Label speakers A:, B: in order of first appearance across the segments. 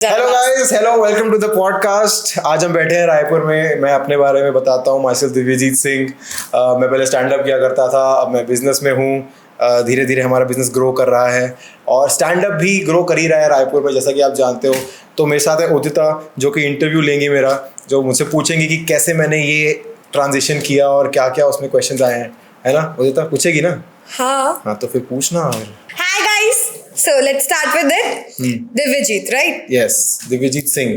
A: Hello guys, hello, welcome to the podcast. आज हम बैठे हैं रायपुर में। मैं अपने बारे में बताता हूँ। Myself Divyajeet Singh. मैं पहले स्टैंड अप किया करता था, अब मैं बिजनेस में हूँ। धीरे धीरे हमारा बिजनेस ग्रो कर रहा है और स्टैंड अप भी ग्रो कर ही रहा है रायपुर में, जैसा कि आप जानते हो। तो मेरे साथ है उदिता, जो कि इंटरव्यू लेंगी मेरा, जो मुझसे पूछेंगी कि कैसे मैंने ये ट्रांजिशन किया और क्या क्या उसमें क्वेश्चन आए हैं, है ना। उदिता पूछेगी ना?
B: हाँ,
A: तो फिर पूछना।
B: Hi guys. So let's start with it. Divyajeet, right?
A: Yes, Divyajeet Singh.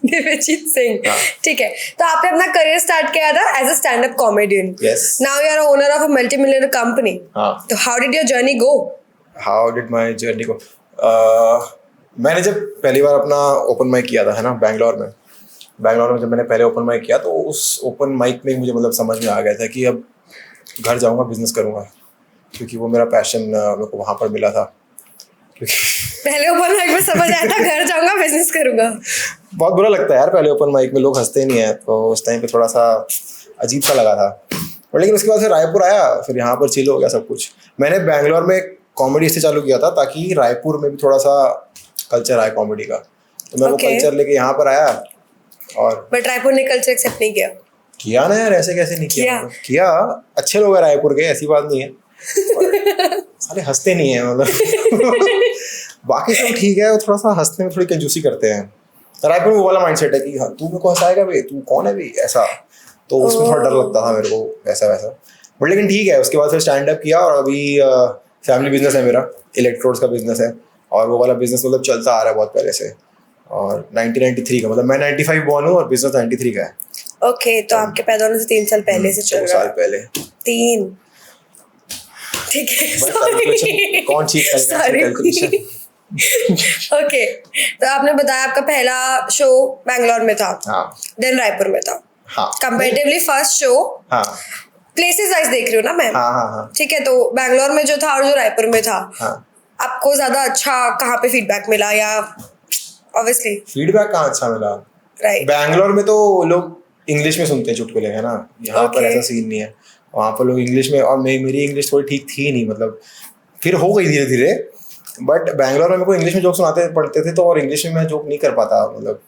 B: Divyajeet Singh.
A: हाँ।
B: ठीक है, तो आपने अपना करियर स्टार्ट किया था as a stand up comedian.
A: Yes.
B: Now you are owner of a multi-millionaire company.
A: हाँ।
B: तो how did your journey go?
A: How did my journey को? मैंने जब पहली बार अपना ओपन माइक किया था, है ना, बैंगलोर में जब मैंने पहले ओपन माइक किया, तो उस ओपन माइक में मुझे मतलब समझ में आ गया था कि अब घर जाऊंगा, बिजनेस करूंगा, क्योंकि वो मेरा पैशन मेरे को वहाँ पर मिला था।
B: पहले ओपन माइक में समझ आया था घर जाऊंगा बिजनेस करूंगा।
A: बहुत बुरा लगता है यार, पहले ओपन माइक में लोग हंसते नहीं है, तो उस टाइम पे थोड़ा सा अजीब सा लगा था। और लेकिन उसके बाद फिर रायपुर आया, फिर यहाँ पर चिल हो गया सब कुछ। मैंने बैंगलोर में कॉमेडी इससे चालू किया था ताकि रायपुर में भी थोड़ा सा कल्चर आए कॉमेडी का, तो मैं वो कल्चर लेके यहाँ पर आया। और
B: बट रायपुर ने कल्चर एक्सेप्ट नहीं
A: किया ना यार, ऐसे कैसे नहीं किया। अच्छे लोग हैं रायपुर के, ऐसी बात नहीं है। साले हंसते नहीं है मतलब। बाकी सब ठीक है, वो थोड़ा सा हंसने में थोड़ी कंजूसी करते हैं। रायपुर में वो वाला माइंडसेट है कि हाँ, तू मेरे को हंसाएगा भाई, तू कौन है भाई, ऐसा। तो उसमें थोड़ा डर लगता था मेरे को, ऐसा वैसा। बट लेकिन ठीक है, उसके बाद फिर स्टैंड अप किया और अभी फैमिली बिजनेस है मेरा, इलेक्ट्रोड्स का बिजनेस है। और वो वाला बिजनेस मतलब चलता आ रहा है बहुत पहले से, और 1993 का, मतलब मैं 95 बॉर्न हूँ और बिजनेस 93 का है।
B: ओके, तो आपके पैदा होने से 3 साल पहले से चल रहा है।
A: 2 साल पहले।
B: 3, ठीक है।
A: कौन ठीक कैलकुलेशन?
B: ओके, तो आपने बताया आपका पहला शो बैंगलोर में था, देन रायपुर में था।
A: हाँ,
B: कंपैरेटिवली फर्स्ट शो,
A: हाँ,
B: प्लेसेस वाइज देख रही हूँ ना मैं।
A: हाँ।
B: ठीक है, तो बैंगलोर में जो था और जो रायपुर में था,
A: हाँ।
B: आपको ज्यादा अच्छा कहाँ पे फीडबैक मिला? या ऑब्वियसली
A: फीडबैक कहाँ अच्छा मिला?
B: राइट,
A: बैंगलोर में तो लोग इंग्लिश में सुनते हैं चुटकुले, है ना। यहाँ पर ऐसा सीन नहीं है, वहाँ पर लोग इंग्लिश में। और मेरी इंग्लिश थोड़ी ठीक थी नहीं, मतलब फिर हो गई धीरे धीरे। बट बैंगलोर में मेरे को इंग्लिश में जोक सुनाते पढ़ते थे, तो और इंग्लिश में मैं जोक नहीं कर पाता, मतलब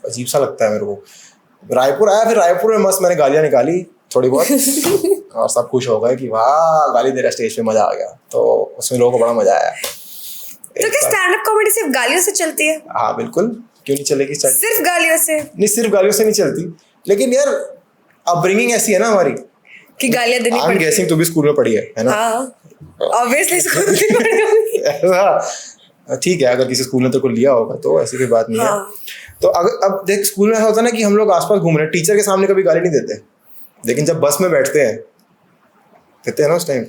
A: अजीब सा लगता है मेरे को। रायपुर आया, फिर रायपुर में मस्त मैंने गालियाँ निकाली थोड़ी बहुत और सब खुश हो गए कि वाह, गाली दे रहा स्टेज पे, मजा आ गया। तो उसमें लोगों को बड़ा मजा आया।
B: तो क्या स्टैंड अप कॉमेडी सिर्फ गालियों से चलती है?
A: हाँ बिल्कुल, क्यों नहीं चलेगी।
B: सिर्फ गालियों से
A: नहीं, सिर्फ गालियों से नहीं चलती, लेकिन यार अपब्रिंगिंग ऐसी है ना हमारी
B: कि गालियां देनी पड़ती है।
A: आई एम गेसिंग तू भी स्कूल में पढ़ी है ना?
B: हाँ, ऑब्वियसली स्कूल में पढ़ी होगी।
A: ठीक है, अगर किसी स्कूल ने तेरे को लिया होगा तो ऐसी कोई बात नहीं है। तो अगर अब देख, स्कूल में ऐसा होता है ना कि हम लोग आसपास घूम रहे हैं, टीचर के सामने कभी गाली नहीं देते, लेकिन जब बस में बैठते हैं देते हैं ना उस टाइम।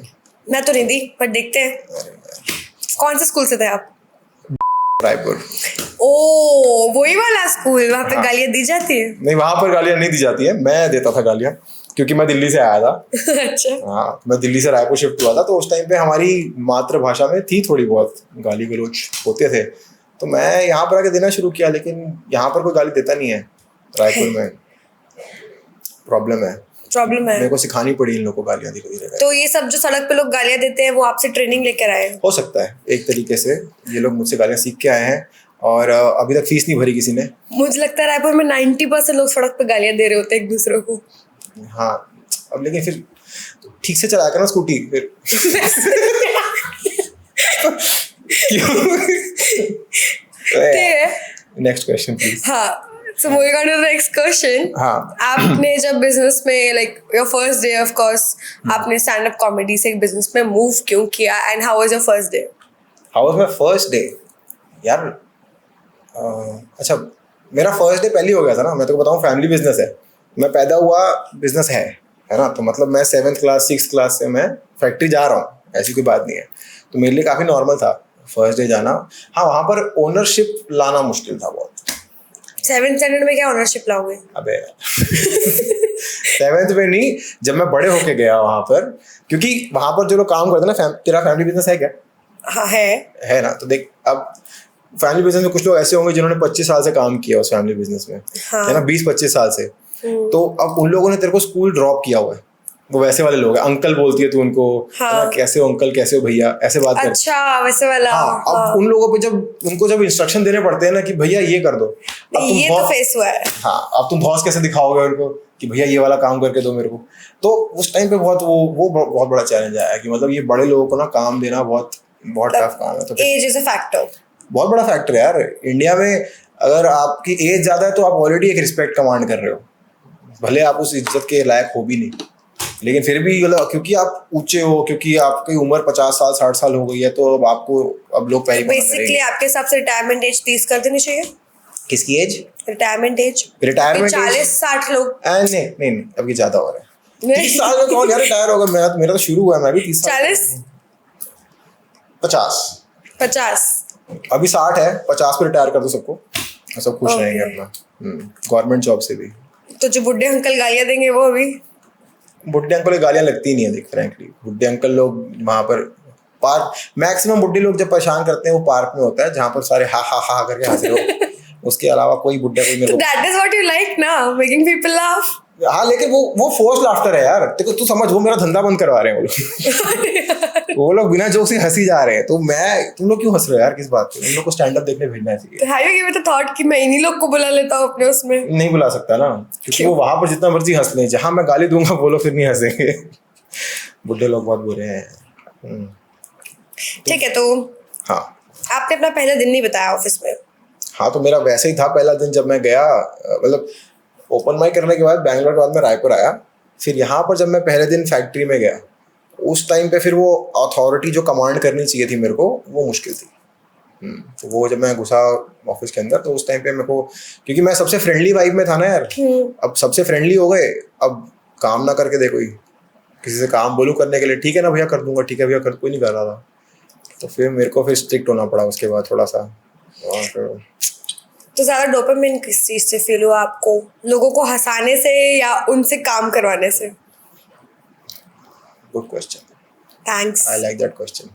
B: मैं तो नहीं दी, पर देखते हैं। कौन से स्कूल से थे आप?
A: रायपुर।
B: ओ, वही वाला स्कूल, वहाँ पे गालियाँ दी जाती है?
A: नहीं, वहाँ पर गालियाँ नहीं दी जाती है, मैं देता था गालियाँ, क्योंकि मैं दिल्ली से आया था।
B: अच्छा।
A: हाँ, मैं दिल्ली से रायपुर शिफ्ट हुआ था, तो उस टाइम पे हमारी मातृभाषा में थी थोड़ी बहुत गाली गलौज होते थे, तो मैं यहाँ पर आके देना शुरू किया। लेकिन यहाँ पर कोई गाली देता नहीं है रायपुर में, प्रॉब्लम है। मेरे को सिखानी पड़ी इन लोगों को गालियाँ धीरे धीरे।
B: तो ये सब जो सड़क पे लोग गालियाँ देते हैं, वो आपसे ट्रेनिंग लेकर आए?
A: हो सकता है, एक तरीके से ये लोग मुझसे गालियाँ सीख के आए हैं, और अभी तक फीस नहीं भरी किसी ने।
B: मुझे लगता है रायपुर में 90% लोग सड़क पे गालियाँ दे रहे होते हैं एक दूसरे को।
A: हाँ, अब लेकिन फिर ठीक से चलाया करना स्कूटी फिर। Next question please.
B: हाँ, so moving on to the next question.
A: हाँ,
B: आपने जब बिजनेस में like your first day of course आपने स्टैंड अप कॉमेडी से एक बिजनेस में मूव क्यों किया, and how was your first day?
A: How was my first day? यार अच्छा, मेरा फर्स्ट डे पहले हो गया था ना। मैं तो बताऊँ, फैमिली बिजनेस है, मैं पैदा हुआ बिजनेस है ना। तो मतलब मैं 7th क्लास 6th क्लास से मैं फैक्ट्री जा रहा हूँ, ऐसी कोई बात नहीं है। तो मेरे लिए काफ़ी नॉर्मल था फर्स्ट डे जाना। हाँ, वहाँ पर ओनरशिप लाना मुश्किल था बहुत।
B: 7th स्टैंडर्ड में क्या ओनरशिप लाओगे?
A: अबे 7th में नहीं, जब मैं बड़े होके गया वहाँ पर, क्योंकि वहाँ पर जो लोग काम करते हैं ना, तेरा फैमिली बिजनेस है क्या?
B: हाँ है
A: ना। तो देख, अब फैमिली बिजनेस में कुछ लोग ऐसे होंगे जिन्होंने 25 साल से काम किया उस फैमिली बिजनेस में, है ना, 20-25 साल से। तो अब उन लोगों ने तेरे को स्कूल ड्रॉप किया हुआ है, वो वैसे वाले लोग हैं, अंकल बोलती है तू उनको,
B: हाँ।
A: है ना, कैसे हो अंकल, कैसे हो भैया, ऐसे बात करती
B: अच्छा वैसे वाला।
A: हाँ। अब उन लोगों पे जब उनको जब इंस्ट्रक्शन देने पड़ते हैं ना कि भैया ये कर दो, अब तुम
B: ये तो फेस हुआ है।
A: हाँ, अब तुम बॉस कैसे दिखाओगे उनको कि भैया ये वाला काम करके दो मेरे को। तो उस टाइम पे बहुत वो बहुत बड़ा चैलेंज आया कि मतलब ये बड़े लोगों को ना काम देना बहुत टफ काम है। तो
B: एज इज अ फैक्टर,
A: बहुत बड़ा फैक्टर है यार। इंडिया में अगर आपकी एज ज्यादा है तो आप ऑलरेडी एक रिस्पेक्ट कमांड कर रहे हो, भले आप उस इज्जत के लायक हो भी नहीं, लेकिन फिर भी मतलब क्योंकि आप ऊंचे हो, क्योंकि आपकी उम्र 50 साल 60 साल हो गई है, तो अब आपको अब लोग पैरी पड़ना
B: बेसिकली
A: करेंगे।
B: आपके हिसाब से रिटायरमेंट एज 30 कर देनी चाहिए।
A: किसकी एज?
B: रिटायरमेंट एज 40-60 लोग।
A: नहीं नहीं नहीं, अब ये ज्यादा हो रहा है। 30 साल में कौन यार रिटायर होगा? मेरा तो शुरू हुआ है, मैं भी 30 साल
B: 40
A: 50
B: 50
A: अभी 60 है, 50 पे रिटायर कर दो सबको, सब खुश रहेंगे अपना। गवर्नमेंट जॉब से भी।
B: तो जो बुढ़े अंकल गालियां देंगे वो अभी
A: बुढ़े अंकल को गालियां लगती नहीं है, देख फ्रैंकली। बुढ़े अंकल लोग वहां पर पार्क, मैक्सिमम बुढ़े लोग जब परेशान करते हैं वो पार्क में होता है, जहां पर सारे हा हा हा करके हंस रहे हो। उसके अलावा कोई बुढ़ा कोई मेरे को
B: that is what you like ना, मेकिंग पीपल लाफ।
A: हाँ, लेकिन वो फोर्स लाफ्टर है यार। देखो तू समझ, वो मेरा धंधा बंद करवा रहे हैं वो लोग। वो लोग बिना जोक से हंसी जा रहे हैं, तो तुम लोग क्यों हंस रहे हो यार किस बात पे? उन लोग को स्टैंड अप देखने भेजना चाहिए।
B: Have you given the thought कि मैं इन्हीं लोग को बुला लेता हूँ अपने उसमें?
A: नहीं बुला सकता ना, क्योंकि वो वहां पर जितना मर्जी हंस लें, जहां मैं गाली दूंगा वो लोग फिर नहीं हंसेंगे। बुढ़े लोग बहुत बुरे हैं।
B: ठीक है, तो
A: हाँ
B: आपने अपना पहला दिन नहीं बताया ऑफिस में।
A: हाँ, तो मेरा वैसे ही था पहला दिन जब मैं गया, मतलब ओपन माइक करने के बाद बैंगलोर के बाद मैं रायपुर आया। फिर यहाँ पर जब मैं पहले दिन फैक्ट्री में गया, उस टाइम पे फिर वो अथॉरिटी जो कमांड करनी चाहिए थी मेरे को, वो मुश्किल थी। तो वो जब मैं घुसा ऑफिस के अंदर, तो उस टाइम पे मेरे को, क्योंकि मैं सबसे फ्रेंडली वाइब में था ना यार, अब सबसे फ्रेंडली हो गए, अब काम ना करके देखो ही, किसी से काम बोलूँ करने के लिए, ठीक है ना भैया कर दूंगा, ठीक है भैया कर, कोई नहीं कर रहा था। तो फिर मेरे को फिर स्ट्रिक्ट होना पड़ा उसके बाद थोड़ा सा। और फिर
B: तो ज्यादा डोपामिन किस चीज से फील हुआ आपको, लोगों को हंसाने से या उनसे काम करवाने से?
A: Good question,
B: thanks,
A: I like that question.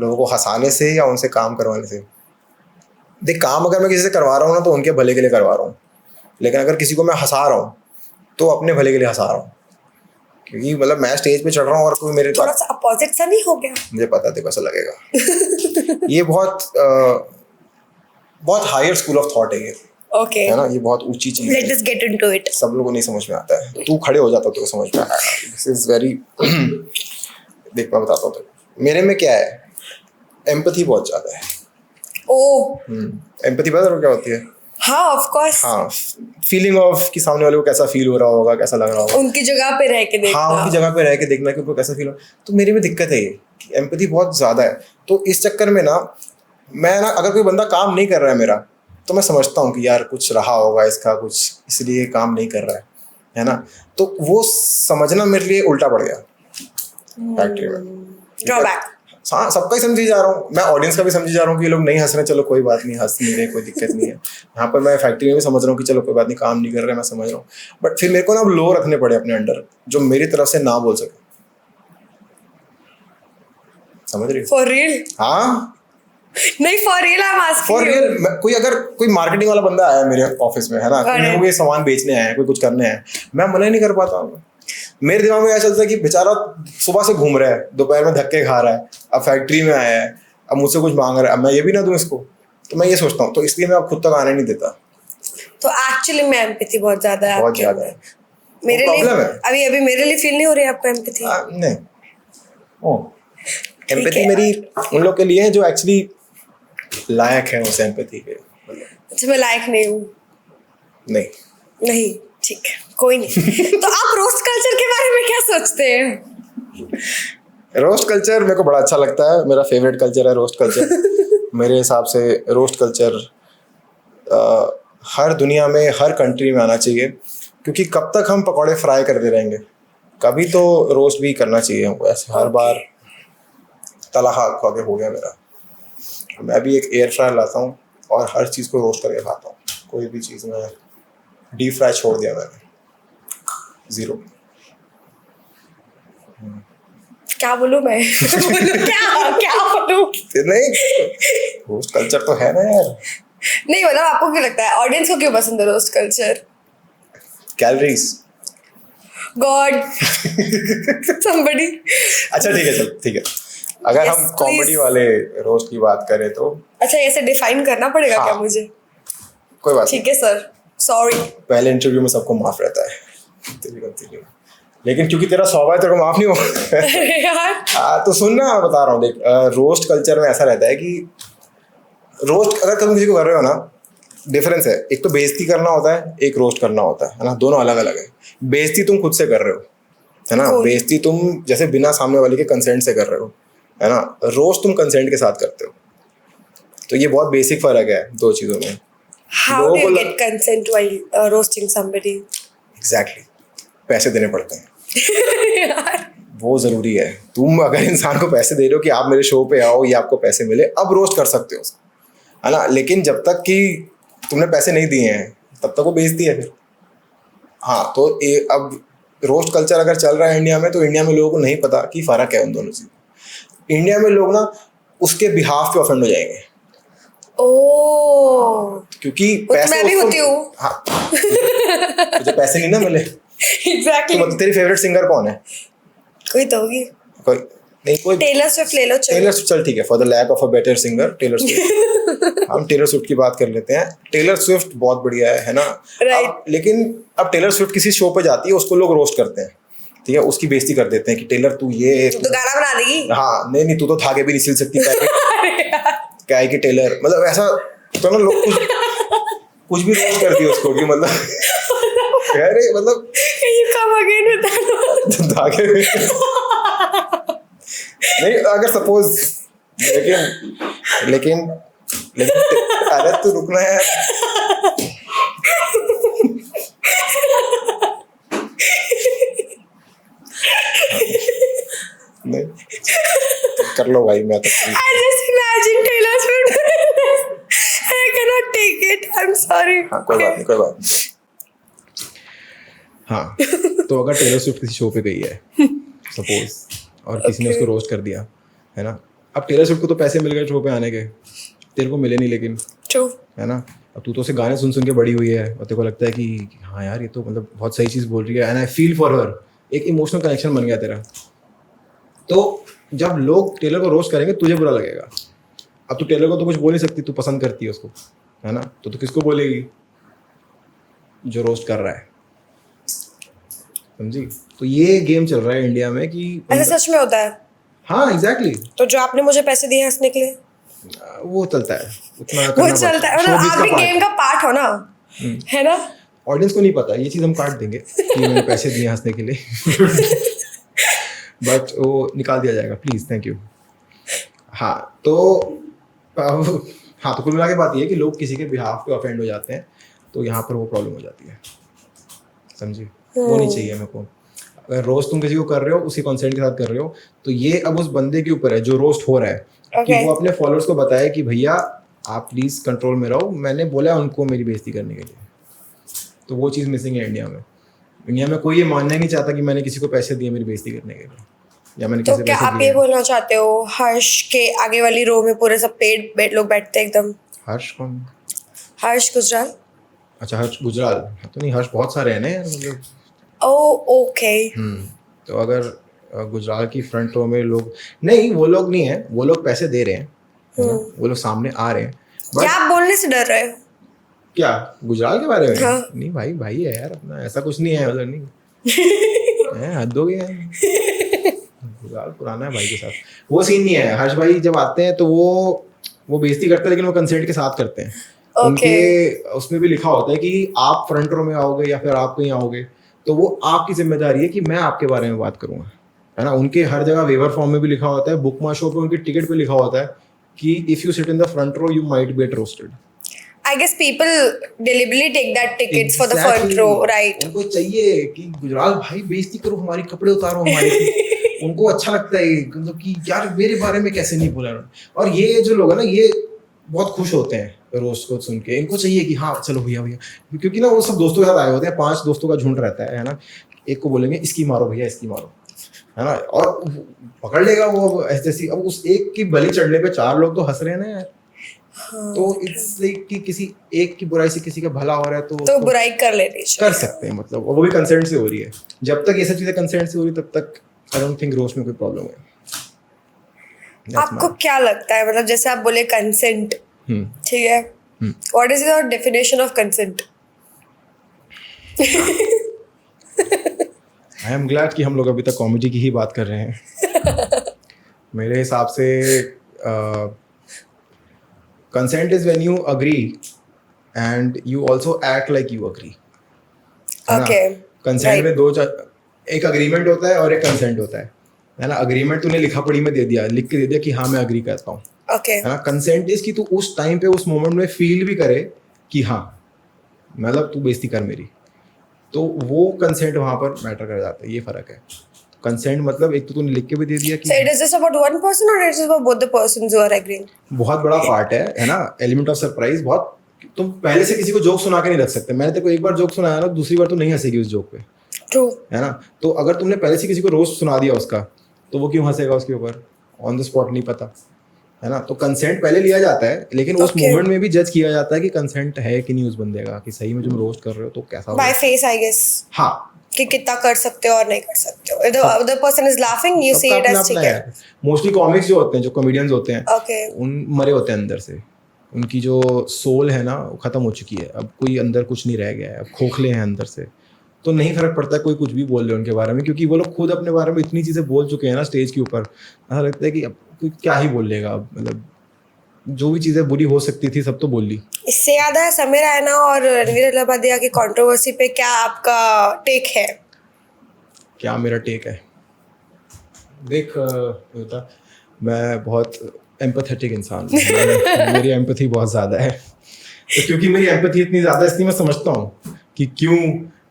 A: लोगों को हंसाने से या उनसे काम करवाने से? देख, काम अगर मैं किसी से करवा रहा हूँ ना तो उनके भले के लिए करवा रहा हूँ, लेकिन अगर किसी को मैं हंसा रहा हूँ तो अपने भले के लिए हंसा रहा हूँ। क्योंकि मतलब मैं स्टेज पे चढ़ रहा हूँ और कोई मेरे
B: थोड़ा सा अपोजिट सा नहीं हो गया?
A: मुझे पता देखो ऐसा लगेगा। ये बहुत हायर स्कूल ऑफ थॉट है ये,
B: ओके
A: है ना, ये बहुत ऊंची चीज
B: let us get into it.
A: सब लोगों को नहीं समझ में आता है। तू खड़े हो जाता तो समझ में आया। दिस इज वेरी देख मैं बताता हूँ मेरे में क्या है, एम्पैथी बहुत ज्यादा है।
B: ओह
A: एम्पैथी पता है क्या होती है?
B: हाँ ऑफ कोर्स,
A: हाँ, फीलिंग ऑफ कि सामने वाले को कैसा फील हो रहा होगा, कैसा लग रहा होगा,
B: उनकी जगह पे रह के देखना।
A: हाँ, उनकी जगह पे रह के देखना कि उनको कैसा फील हो। तो मेरे में दिक्कत है ये कि एम्पैथी बहुत ज्यादा है। तो इस चक्कर में ना मैं ना, अगर कोई बंदा काम नहीं कर रहा है मेरा, तो मैं समझता हूँ कि यार कुछ रहा होगा इसका, कुछ इसलिए काम नहीं कर रहा है ना। तो वो समझना मेरे लिए उल्टा पड़ गया फैक्ट्री में।
B: ड्रॉबैक।
A: हाँ, सबका ही समझी जा रहा हूँ मैं, ऑडियंस का भी समझी जा रहा हूँ कि ये लोग नहीं हंस रहे, चलो कोई बात नहीं, हंस नहीं रहे, कोई दिक्कत नहीं है। यहाँ पर मैं फैक्ट्री में भी समझ रहा हूँ कि चलो कोई बात नहीं, काम नहीं कर रहे, मैं समझ रहा हूँ। बट फिर मेरे को ना अब लो रखने पड़े अपने अंडर, जो मेरी तरफ से ना बोल सके। समझ रही हो?
B: For real?
A: हाँ
B: नहीं for real I am asking
A: for real. अगर कोई मार्केटिंग वाला बंदा आया मेरे ऑफिस में, है ना, कोई कोई सामान बेचने आया है, कोई कुछ करने आया है, मैं मना ही नहीं कर पाता हूँ। मेरे दिमाग में क्या चलता है कि बेचारा सुबह से घूम रहा है, दोपहर में धक्के खा रहा है, अब फैक्ट्री में आया है, अब मुझसे कुछ मांग रहा है, अब मैं ये भी ना दूं इसको। तो मैं ये सोचता हूँ, तो इसलिए मैं अब खुद तक आने नहीं देता।
B: तो एक्चुअली में एम्पैथी बहुत ज्यादा है,
A: बहुत ज्यादा है।
B: मेरे लिए
A: प्रॉब्लम है
B: अभी मेरे लिए फील नहीं हो रही है आपको एम्पैथी?
A: नहीं, ओ एम्पैथी मेरी उन लोग के लिए है जो एक्चुअली लायक है उस एम्पैथी के।
B: अच्छा मैं लायक नहीं हूँ?
A: नहीं,
B: ठीक है, कोई नहीं। तो आप रोस्ट कल्चर के बारे में क्या सोचते हैं?
A: रोस्ट कल्चर मेरे को बड़ा अच्छा लगता है, मेरा फेवरेट कल्चर है रोस्ट कल्चर। मेरे हिसाब से रोस्ट कल्चर हर दुनिया में, हर कंट्री में आना चाहिए, क्योंकि कब तक हम पकौड़े फ्राई करते रहेंगे, कभी तो रोस्ट भी करना चाहिए हमको। ऐसे हर बार तला खा के हो गया मेरा। मैं भी एक एयर फ्रायर लाता हूँ और हर चीज़ को रोस्ट करके खाता हूँ। कोई भी चीज़ में डीप फ्राई छोड़ दिया मैंने, जीरो।
B: क्या बोलूं मैं? क्या बोलूं?
A: नहीं, रोस्ट कल्चर तो है ना यार।
B: नहीं मतलब आपको क्यों लगता है, ऑडियंस को क्यों पसंद है roast culture?
A: Calories.
B: God, somebody.
A: अच्छा ठीक है, चल ठीक है, अगर
B: Yes,
A: हम कॉमेडी
B: please.
A: वाले रोस्ट की बात करें तो
B: अच्छा, ऐसे डिफाइन करना पड़ेगा
A: हाँ.
B: क्या मुझे?
A: कोई बात
B: ठीक है सर, सॉरी.
A: नहीं, पहले इंटरव्यू में सबको माफ रहता है, तेरी गलती नहीं, लेकिन क्योंकि तेरा स्वभाव है तेरे को माफ नहीं होगा।
B: यार,
A: तो सुनना, मैं बता रहा हूँ देख, रोस्ट कल्चर में ऐसा रहता है कि रोस्ट अगर तुम किसी को कर रहे हो ना, डिफरेंस है, एक तो बेइज्जती करना होता है, एक रोस्ट करना होता है ना, दोनों अलग अलग है। बेइज्जती तुम खुद से कर रहे हो, है ना,
B: Cool.
A: बेइज्जती तुम जैसे बिना सामने वाले के कंसेंट से कर रहे हो, है ना, रोस्ट तुम कंसेंट के साथ करते हो। तो ये बहुत बेसिक फर्क है दो चीजों में।
B: how
A: लोगों
B: do
A: को
B: you
A: लग-
B: get consent while roasting somebody?
A: Exactly, पैसे देने पड़ते हैं,
B: यार,
A: वो जरूरी है। तुम अगर इंसान को पैसे दे रहे हो कि आप मेरे शो पे आओ, ये आपको पैसे मिले, अब रोस्ट कर सकते हो उसको, है ना, लेकिन जब तक कि तुमने पैसे नहीं दिए हैं तब तक वो बेइज्जती है फिर। हाँ, तो अब रोस्ट कल्चर अगर चल रहा है इंडिया में, तो इंडिया में लोगों को नहीं पता कि फर्क है उन दोनों से। इंडिया में लोग ना उसके बिहाफ पे ऑफेंड हो जाएंगे,
B: ओह,
A: क्योंकि
B: तो
A: पैसे
B: मैं भी
A: उसको-
B: होती हूँ।
A: हाँ, तुझे पैसे नहीं ना मिले
B: एग्जैक्टली.
A: तो मतलब तेरी फेवरेट सिंगर कौन है?
B: कोई तो होगी.
A: कोई नहीं, कोई
B: टेलर स्विफ्ट ले लो, चलो.
A: टेलर स्विफ्ट, चल ठीक है, for the lack of a better singer Taylor Swift. हम टेलर स्विफ्ट की बात कर लेते हैं। टेलर स्विफ्ट बहुत बढ़िया है ना।
B: Right.
A: लेकिन अब टेलर स्विफ्ट किसी शो पे जाती है, उसको लोग रोस्ट करते हैं, ठीक है, उसकी बेइज्जती कर देते हैं कि टेलर तू ये
B: तो गाना बना देगी.
A: हाँ, नहीं तू तो धागे भी नहीं सिल सकती, क्या है कि टेलर, मतलब ऐसा तो ना, लोग कुछ भी रोस्ट कर दिया उसको कि मतलब अरे मतलब
B: You come again with that.
A: धागे में नहीं, अगर सपोज, लेकिन लेकिन लेकिन अरे तू रुकना यार। नहीं, कर लो भाई, मैं तो
B: I just imagine Taylor Swift. I cannot take it. I'm sorry.
A: हाँ, कोई बात नहीं, कोई बात नहीं। हाँ, तो अगर टेलर स्विफ्ट किसी शो पे गई है सपोज, और किसी ने उसको रोस्ट कर दिया, है ना, अब टेलर स्विफ्ट को तो पैसे मिल गए शो पे आने के, तेरे को मिले नहीं, लेकिन
B: True.
A: है ना, अब तू तो उसे गाने सुन सुन के बड़ी हुई है, और तेरे को लगता है कि हाँ यार ये तो मतलब बहुत सही चीज़ बोल रही है, and I feel for her, एक इमोशनल कनेक्शन बन गया तेरा। तो जब लोग टेलर को रोस्ट करेंगे तुझे बुरा लगेगा। अब तू टेलर को तो कुछ बोल नहीं सकती, तू पसंद करती है उसको, है ना, तो तू किसको बोलेगी? जो रोस्ट कर रहा है, समझी? तो ये गेम चल रहा है इंडिया में कि
B: ऐसा सच में होता है?
A: हाँ एग्जैक्टली,
B: तो जो आपने मुझे पैसे दिए हंसने के लिए,
A: वो चलता है, उतना
B: वो
A: करना
B: चलता है,
A: पड़ता
B: मतलब
A: Showbiz
B: आप
A: का
B: भी
A: part
B: गेम का पार्ट हो ना, है ना?
A: ऑडियंस को नहीं पता, ये चीज़ हम काट देंगे कि मैंने पैसे दिए हंसने के लिए, बट वो निकाल दिया जाएगा प्लीज, थैंक यू। हाँ तो हाँ, तो कुल मिला के बात ये है कि लोग किसी के बिहाफ पे ऑफेंड हो जाते हैं, तो यहाँ पर वो प्रॉब्लम हो जाती है, समझी? वो नहीं चाहिए मेरे को। अगर रोस्ट तुम किसी को कर रहे हो, उसी कॉन्सेंट के साथ कर रहे हो, तो ये अब उस बंदे के ऊपर है जो रोस्ट हो रहा है, कि वो अपने फॉलोअर्स को बताए कि भैया आप प्लीज कंट्रोल में रहो, मैंने बोला उनको मेरी बेइज्जती करने के लिए। तो वो चीज़ मिसिंग है इंडिया में। इंडिया में कोई ये मानना नहीं चाहता कि मैंने किसी को पैसे दिए मेरी बेइज्जती करने के लिए, या मैंने
B: तो
A: किसी
B: क्या आप ये बोलना चाहते हो हर्ष के आगे वाली रो में पूरे सब पेड लोग बैठते हैं एकदम?
A: हर्ष कौन?
B: हर्ष गुजराल?
A: अच्छा, हर्ष गुजराल तो नहीं, हर्ष बहुत सारे हैं ना यार, मतलब।
B: Oh okay.
A: तो अगर गुजराल की फ्रंट रो में लोग नहीं, वो लोग नहीं है, वो लोग पैसे दे रहे हैं, है ना? वो लोग सामने आ रहे हैं,
B: क्या आप बोलने से डर रहे हो?
A: क्या गुजराल के बारे में?
B: हाँ।
A: नहीं भाई, भाई है यार अपना, ऐसा कुछ नहीं है, मतलब नहीं है, हद हो गया है। गुजराल पुराना है भाई के साथ, वो सीन नहीं है। हर्ष भाई जब आते हैं तो वो बेइज्जती करते हैं, लेकिन वो कंसेंट के साथ करते हैं। उनके उसमें भी लिखा होता है कि आप फ्रंट रो में आओगे या फिर आप कहीं आओगे, तो वो आपकी जिम्मेदारी है कि मैं आपके बारे में बात करूंगा, है ना। उनके हर जगह वेवर फॉर्म में भी लिखा होता है, बुक माई शो पे उनकी टिकट पे लिखा होता है कि if you sit in the front row you might get roasted.
B: I guess people deliberately take that tickets for the front row, right?
A: उनको चाहिए कि गुजराल भाई बेइज्जती करो हमारी, कपड़े उतारो हमारे। उनको अच्छा लगता है मतलब कि यार मेरे बारे में कैसे नहीं बोला उन्होंने। और ये जो लोग है ना, ये बहुत खुश होते हैं रोस्ट को सुन के, इनको चाहिए कि हाँ चलो भैया भैया, क्योंकि ना वो सब दोस्तों के साथ आए होते हैं, 5 दोस्तों का झुंड रहता है ना। एक को बोलेंगे इसकी मारो भैया, इसकी मारो, है ना, और पकड़ लेगा वो ऐसे। अब उस एक की बलि चढ़ने पे 4 लोग तो हंस रहे हैं ना यार। तो इट्स लाइक कि किसी एक की बुराई से किसी का भला हो रहा है
B: तो बुराई कर लेनी चाहिए,
A: कर सकते हैं, मतलब और वो भी कंसेंट से हो रही है। जब तक ये सब चीजें कंसेंट से हो रही तब तक आई डोंट थिंक रोस्ट में कोई प्रॉब्लम है।
B: आपको क्या लगता है, मतलब जैसे आप बोले कंसेंट, ठीक है, what is your definition of consent?
A: I am glad कि हम लोग अभी तक कॉमेडी की ही बात कर रहे हैं। मेरे हिसाब से consent is when you agree and you also act like you agree.
B: Okay,
A: consent में एक अग्रीमेंट होता है और एक कंसेंट होता है ना। अग्रीमेंट तूने लिखा पढ़ी में दे दिया, लिख के दे दिया कि हाँ मैं अग्री करता हूँ,
B: ओके।
A: है ना। कंसेंट इज कि तू उस टाइम पे उस मोमेंट में फील भी करे कि हाँ मतलब तू बेइज्जती कर मेरी, तो वो कंसेंट वहां पर मैटर कर जाता है। ये फर्क है। कंसेंट मतलब एक तो तूने लिख के भी दे दिया कि
B: So it is just about one person or it is about both the persons who are agreeing?
A: बहुत बड़ा पार्ट है ना। एलिमेंट ऑफ सरप्राइज बहुत। तुम पहले से किसी को जोक सुना के नहीं रख सकते। मैंने तेरे को एक बार जोक सुनाया ना, दूसरी बार तो नहीं हंसेगी उस जोक पे,
B: True.
A: है ना। तो अगर तुमने पहले से किसी को रोस्ट सुना दिया उसका, तो वो क्यों हंसेगा उसके ऊपर ऑन द स्पॉट, नहीं पता, है ना। तो कंसेंट पहले लिया जाता है, लेकिन उस मोमेंट में भी जज किया जाता है कि कंसेंट है कि नहीं उस बंदे का, कि सही में तुम रोस्ट कर रहे हो तो कैसा
B: By face, I guess.
A: हाँ,
B: कि कितना कर सकते हो और नहीं कर सकते हो। If the other person is laughing, you see it as ठीक है।
A: मोस्टली कॉमिक्स जो होते हैं, जो कॉमेडियंस होते हैं,
B: Okay.
A: उन मरे होते हैं अंदर से। उनकी जो सोल है ना वो खत्म हो चुकी है, अब कोई अंदर कुछ नहीं रह गया है, अब खोखले हैं अंदर से। तो नहीं फर्क पड़ता कोई कुछ भी बोल रहे उनके बारे में, क्योंकि वो लोग खुद अपने बारे में इतनी चीजें बोल चुके हैं ना स्टेज के ऊपर। ऐसा लगता है कि अब कोई क्या ही बोल लेगा, अब मतलब जो भी चीजें बुरी हो सकती थी सब तो बोल ली।
B: इससे याद है समीर रैना और रणवीर अलाहाबादिया की कंट्रोवर्सी पे क्या आपका टेक है?
A: क्या मेरा टेक है? देख होता, मैं बहुत एम्पैथेटिक इंसान हूँ। मेरी एम्पैथी बहुत ज़्यादा है। तो क्योंकि मेरी एम्पैथी इतनी ज़्यादा है, इसलिए मैं समझता हूँ कि क्यों